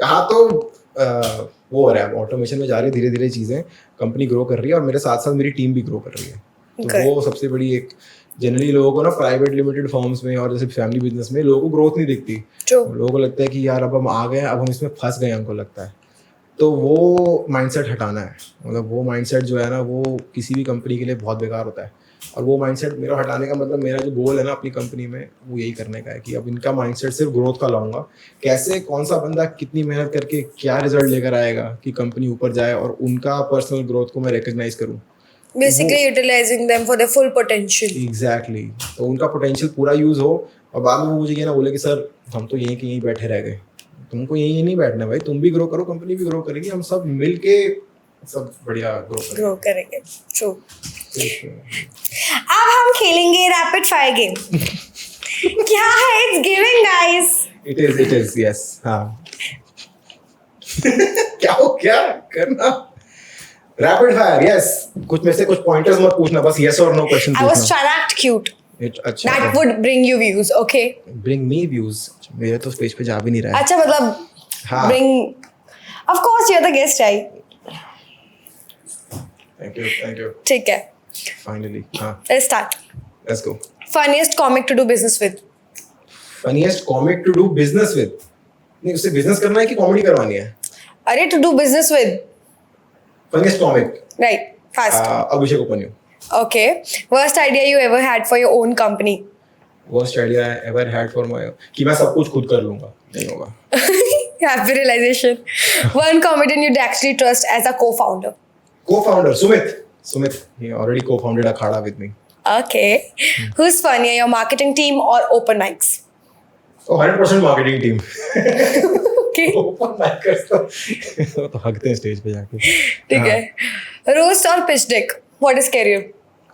A: हाँ तो वो हो रहा है, ऑटोमेशन में जा रही है धीरे धीरे चीजें, कंपनी ग्रो कर रही है और मेरे साथ साथ मेरी टीम भी ग्रो कर रही है। तो वो सबसे बड़ी एक, जनरली लोगों को ना प्राइवेट लिमिटेड फर्म्स में और जैसे फैमिली बिजनेस में लोगों को ग्रोथ नहीं दिखती। लोगों को लगता है कि यार अब हम आ गए, अब हम इसमें फंस गए, हमको लगता है। तो वो माइंडसेट हटाना है, मतलब वो माइंडसेट जो है ना, वो किसी भी कंपनी के लिए बहुत बेकार होता है। और वो माइंडसेट मेरा हटाने का मतलब, मेरा जो गोल है ना अपनी कंपनी में, वो यही करने का है कि अब इनका माइंडसेट सिर्फ ग्रोथ का लाऊंगा। कैसे, कौन सा बंदा कितनी मेहनत करके क्या रिजल्ट लेकर आएगा कि कंपनी ऊपर जाए, और उनका पर्सनल ग्रोथ को मैं रिकॉग्नाइज करूँ,
B: basically utilising them for their full potential.
A: Exactly. तो उनका पोटेंशियल पूरा यूज हो, और बाद में वो मुझे ये ना बोले कि सर हम तो यहीं के यहीं बैठे रह गए। तुमको यहीं नहीं बैठना भाई, तुम भी ग्रो करो, कंपनी भी ग्रो करेगी, हम सब मिलके सब बढ़िया ग्रो
B: करेंगे। ट्रू। अब हम खेलेंगे रैपिड फायर गेम। क्या है? It's giving guys.
A: It is yes. हाँ क्या करना? Rapid fire, yes. कुछ में से कुछ पॉइंटर्स मत पूछना, बस यस और नो क्वेश्चन पूछना।
B: I was trying to act cute.
A: अच्छा,
B: that would bring you views, okay?
A: Bring me views? मेरे तो स्पेस पे जा भी नहीं रहा है।
B: अच्छा, मतलब
A: हाँ।
B: bring, of course you're the guest, right?
A: Thank you.
B: ठीक है।
A: Finally, हाँ।
B: Let's start.
A: Let's go.
B: Funniest comic to do business with?
A: Funniest comic to do business with? नहीं, उससे बिजनेस करना है कि कॉमेडी करवानी है?
B: अरे to do business with.
A: Funniest comic?
B: Right. Fast.
A: Abhishek उपन्यु।
B: Okay. Worst idea you ever had for your own company?
A: Worst idea I ever had for my, कि मैं सब कुछ खुद कर लूँगा, नहीं होगा।
B: Happy realization. One comedian you'd actually trust as a co-founder?
A: Co-founder, Sumit. He already co-founded Akhada with me.
B: Okay. Who's funnier, your marketing team or open mics?
A: Oh, 100% marketing team.
B: Okay.
A: Open micers तो हगते हैं stage पे जाके।
B: ठीक है। Roast or pitch deck? What is scarier?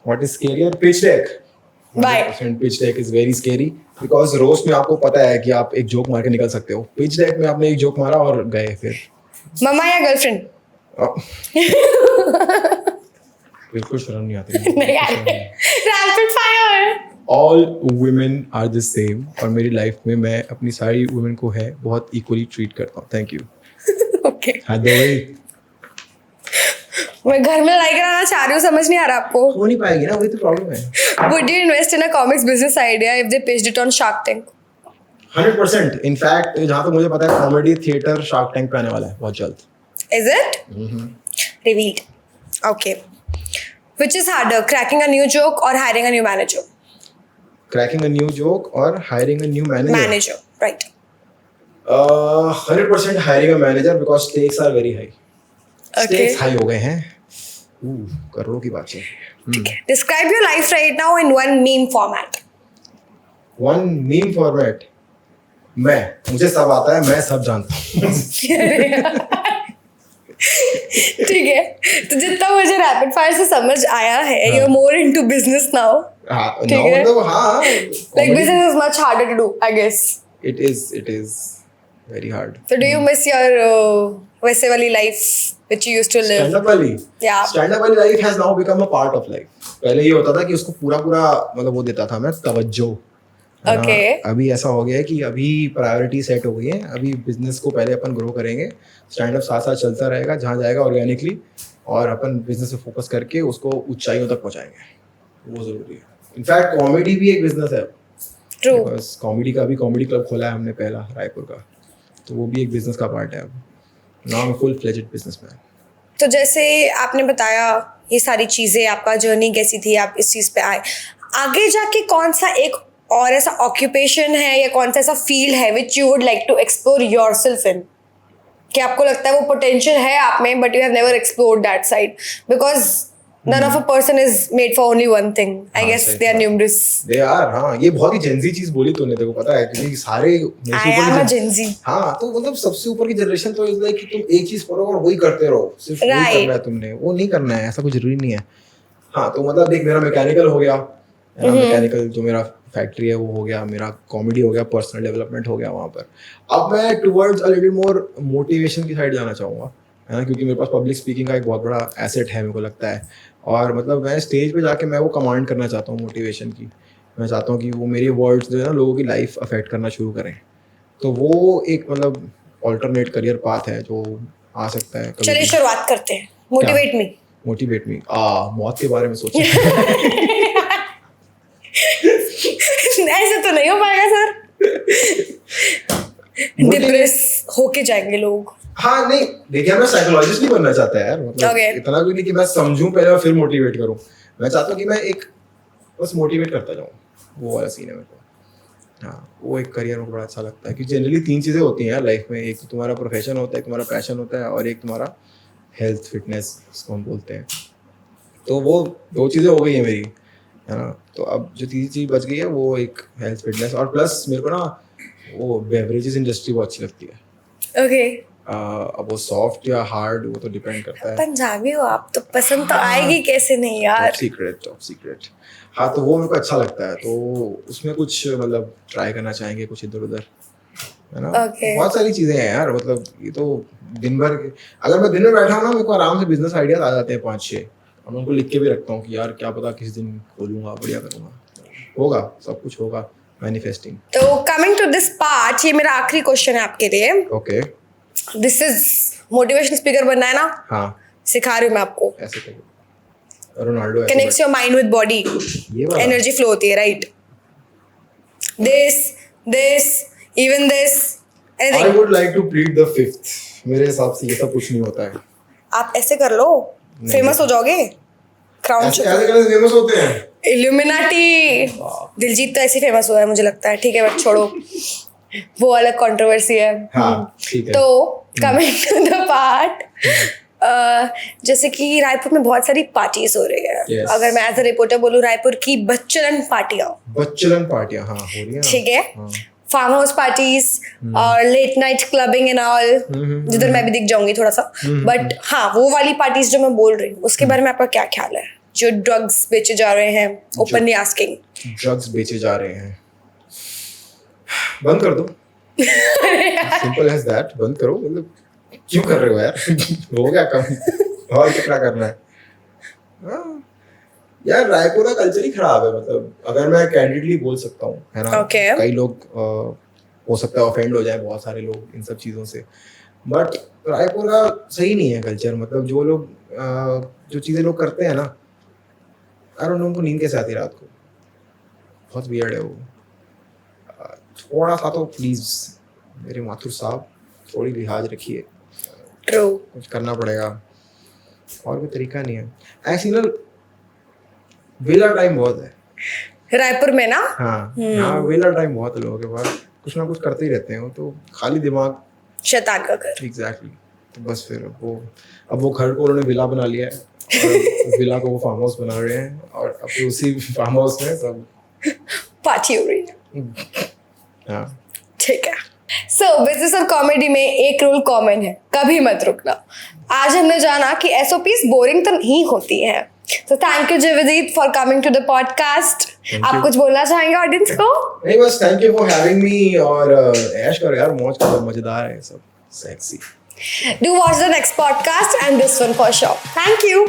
A: What is scarier? Pitch deck.
B: Why?
A: Pitch deck is very scary because roast में आपको पता है कि आप एक जोक मार के निकल सकते हो। Pitch deck में आपने एक जोक मारा और गए फिर।
B: मम्मा या गर्लफ्रेंड?
A: बिल्कुल शर्म नहीं आती।
B: नहीं आती। Rapid fire।
A: All women are the same और मेरी लाइफ में मैं अपनी सारी women को है बहुत equally treat करता हूँ। Thank you.
B: Okay.
A: हाथ दो भाई।
B: मैं घर में लड़ाई कराना चाह रही हूँ, समझ नहीं आ रहा आपको?
A: हो नहीं पाएगी ना, वही तो प्रॉब्लम है।
B: Would you invest in a comics business idea if they pitched it on Shark Tank?
A: 100%. In fact जहाँ तक मुझे पता है कॉमेडी थिएटर शार्क टैंक पे आने वाला है बहुत जल्द।
B: Is it? Revealed. Okay. Which is harder, cracking a new joke or hiring a new manager?
A: Cracking a new joke or hiring a new manager?
B: Manager, right.
A: 100% hiring a manager because stakes are very high.
B: Okay.
A: Stakes high हो गए हैं। करोड़ों की बात है।
B: Describe your life right now in one meme format.
A: One meme format. मुझे सब आता है, मैं सब जानता हूँ।
B: ठीक है, तो जितना मुझे रैपिड फायर से समझ आया है, you're more into business now.
A: ठीक है। मतलब हाँ।
B: Like business is much harder to do, I guess.
A: It is very hard.
B: So do you miss your वैसे वाली life which you used to live?
A: Stand-up वाली?
B: Yeah.
A: Stand-up वाली life has now become a part of life. पहले ये होता था कि उसको पूरा मतलब वो देता था मैं तवज्जो,
B: Okay.
A: अभी ऐसा हो गया है कि अभी प्रायोरिटी सेट हो गई है, अभी बिजनेस को पहले अपन ग्रो करेंगे, स्टैंड अप साथ साथ चलता रहेगा, जहाँ जाएगा ऑर्गेनिकली, और अपन बिजनेस पे फोकस करके उसको ऊंचाइयों तक पहुंचाएंगे, वो जरूरी है। इनफैक्ट कॉमेडी भी एक बिजनेस है।
B: True.
A: बस कॉमेडी का भी कॉमेडी क्लब खोला है हमने पहला रायपुर का, तो वो भी एक बिजनेस का पार्ट है। अब नाउ मैं फुल फ्लेजेड बिजनेसमैन।
B: तो जैसे आपने बताया ये सारी चीजें, आपका जर्नी कैसी थी, आप इस चीज पे आए, आगे जाके कौन सा एक और ऐसा ऑक्यूपेशन है या कौन सा ऐसा फील्ड है which you would like to explore yourself in, कि आपको लगता है वो पोटेंशियल है आप में but you have never explored that side, because none of a person is made for only one thing. I guess they are numerous.
A: They are, हाँ, ये बहुत ही जेंजी चीज बोली तूने, देखो पता है, क्योंकि सारे
B: I am a Gen Z.
A: हाँ, तो मतलब सबसे ऊपर की जनरेशन तो इज लाइक कि तुम एक चीज पढ़ो और वही करते रहो, सिर्फ वही करना है तुमने, वो नहीं करना है, ऐसा कुछ जरूरी नहीं है। हाँ, तो मतलब देख, मेरा मैकेनिकल हो गया, मैकेनिकल जो मेरा फैक्ट्री है वो हो गया, मेरा कॉमेडी हो गया, पर्सनल डेवलपमेंट हो गया वहाँ पर। अब मैं towards a little more motivation की साइड जाना चाहूँगा, है ना, क्योंकि मेरे पास पब्लिक स्पीकिंग का एक बहुत बड़ा एसेट है मेरे को लगता है, और मतलब मैं स्टेज पे जाके मैं वो कमांड करना चाहता हूँ मोटिवेशन की। मैं चाहता हूँ कि वो मेरे वर्ड्स जो है ना लोगों की लाइफ अफेक्ट करना शुरू करें, तो वो एक मतलब ऑल्टरनेट करियर पाथ है जो आ सकता है।
B: चलिए शुरुआत करते हैं। मोटिवेट मी मौत के बारे में सोचें। ऐसे तो नहीं हो पाएगा सर, डिप्रेस होके जाएंगे लोग।
A: हाँ नहीं, देखिए मैं साइकोलॉजिस्ट नहीं बनना चाहता यार, मतलब इतना भी नहीं कि मैं समझूं पहले और फिर मोटिवेट करूं। मैं चाहता हूं कि मैं एक बस मोटिवेट करता जाऊं, वो वाला सीन है मेरे को। हाँ, वो एक करियर में बड़ा अच्छा लगता है कि जनरली 3 चीज़ें होती हैं यार लाइफ में, एक तो तुम्हारा प्रोफेशन होता है, तुम्हारा पैशन होता है, और एक तुम्हारा हेल्थ फिटनेस जिसको हम बोलते हैं। तो वो 2 चीज़ें हो गई है मेरी, है ना। तो अब जो 3 चीज़ बच गई है वो एक हेल्थ फिटनेस, और प्लस मेरे को ना वो बेवरेजेस इंडस्ट्री बहुत अच्छी लगती है।
B: ओके।
A: अब वो सॉफ्ट या हार्ड वो तो डिपेंड करता है।
B: पंजाबी हो आप तो पसंद तो आएगी कैसे नहीं यार।
A: Top secret. हाँ, तो वो मेरे को अच्छा लगता है, तो उसमें कुछ मतलब ट्राई करना चाहेंगे कुछ इधर उधर, है ना। बहुत सारी चीजें हैं यार, मतलब ये तो दिन भर, अगर मैं दिन में बैठा हूँ ना, मेरे को आराम से बिजनेस आइडियाज आ जाते हैं 5-6, और मैं उनको लिख के भी रखता हूँ कि यार क्या पता किस दिन खोलूंगा, बढ़िया करूंगा, होगा, सब कुछ होगा, मैनिफेस्टिंग। तो
B: कमिंग टू दिस पार्ट, ये मेरा आखिरी क्वेश्चन है आपके लिए।
A: Okay.
B: This is motivation speaker बनना है ना।
A: हाँ,
B: सिखा रही हूँ मैं आपको।
A: ऐसे करो, Ronaldo
B: connects your mind with body, energy flow होती है, right. This even this,
A: I would like to plead the fifth. मेरे हिसाब से ये सब कुछ नहीं होता है।
B: आप ऐसे कर लो, फेमस हो जाओगे। क्राउन
A: ऐसे कैसे फेमस होते हैं?
B: इल्यूमिनाटी। दिलजीत तो ऐसे फेमस हुआ है मुझे लगता है। ठीक है, बट छोड़ो, वो अलग कंट्रोवर्सी है।
A: हाँ, ठीक है।
B: तो कमिंग टू द पार्ट, जैसे कि रायपुर में बहुत सारी पार्टीज हो रही है।
A: yes.
B: अगर मैं एज अ रिपोर्टर बोलूँ, रायपुर की बच्चलन पार्टियां
A: हाँ हो रही है,
B: ठीक है। फार्म हाउस पार्टीज और late night clubbing and all, जिधर मैं भी दिख जाऊंगी थोड़ा सा, बट हाँ वो वाली पार्टीज जो मैं बोल रही हूँ, उसके बारे में आपका क्या ख्याल है? जो ड्रग्स बेचे जा रहे हैं, ओपनली आस्किंग।
A: ड्रग्स बेचे जा रहे हैं, बंद कर दो। सिंपल एज दैट, बंद करो। मतलब क्यों कर रहे हो यार? हो गया कम, और क्या करना है? यार रायपुर का कल्चर ही खराब है, मतलब अगर मैं कैंडिडली बोल सकता हूँ, है ना। कई लोग हो सकता है ऑफेंड हो जाए, बहुत सारे लोग इन सब चीज़ों से, बट रायपुर का सही नहीं है कल्चर। मतलब जो लोग जो चीज़ें लोग करते हैं ना, यार उन लोगों को नींद कैसे आती रात को? बहुत वियर्ड है वो। थोड़ा सा तो प्लीज मेरे माथुर साहब थोड़ी लिहाज रखिए। कुछ करना पड़ेगा, और कोई तरीका नहीं है। ऐसी ना वेला टाइम बहुत है
B: रायपुर में ना।
A: हाँ, वेला टाइम बहुत है लोगों के पास, कुछ ना कुछ करते ही रहते हैं। तो खाली दिमाग
B: शैतान का घर।
A: एग्जैक्टली। तो बस फिर अब वो घर को उन्होंने विला बना लिया है, और विला को वो फार्म हाउस बना रहे हैं, और अब तो उसी फार्म हाउस में सब
B: पार्टी हो रही है।
A: हाँ,
B: ठीक है। सो बिजनेस और कॉमेडी में एक रूल कॉमन है, कभी मत रुकना। आज हमने जाना कि एसओपीज बोरिंग तो नहीं होती है। तो thank you Jaydeep for coming to the podcast. आप कुछ बोलना चाहेंगे ऑडियंस को?
A: नहीं, बस thank you for having me, और ऐश करो यार, मौज करो, मजेदार है सब, sexy.
B: Do watch the next podcast and this one for sure. Thank you.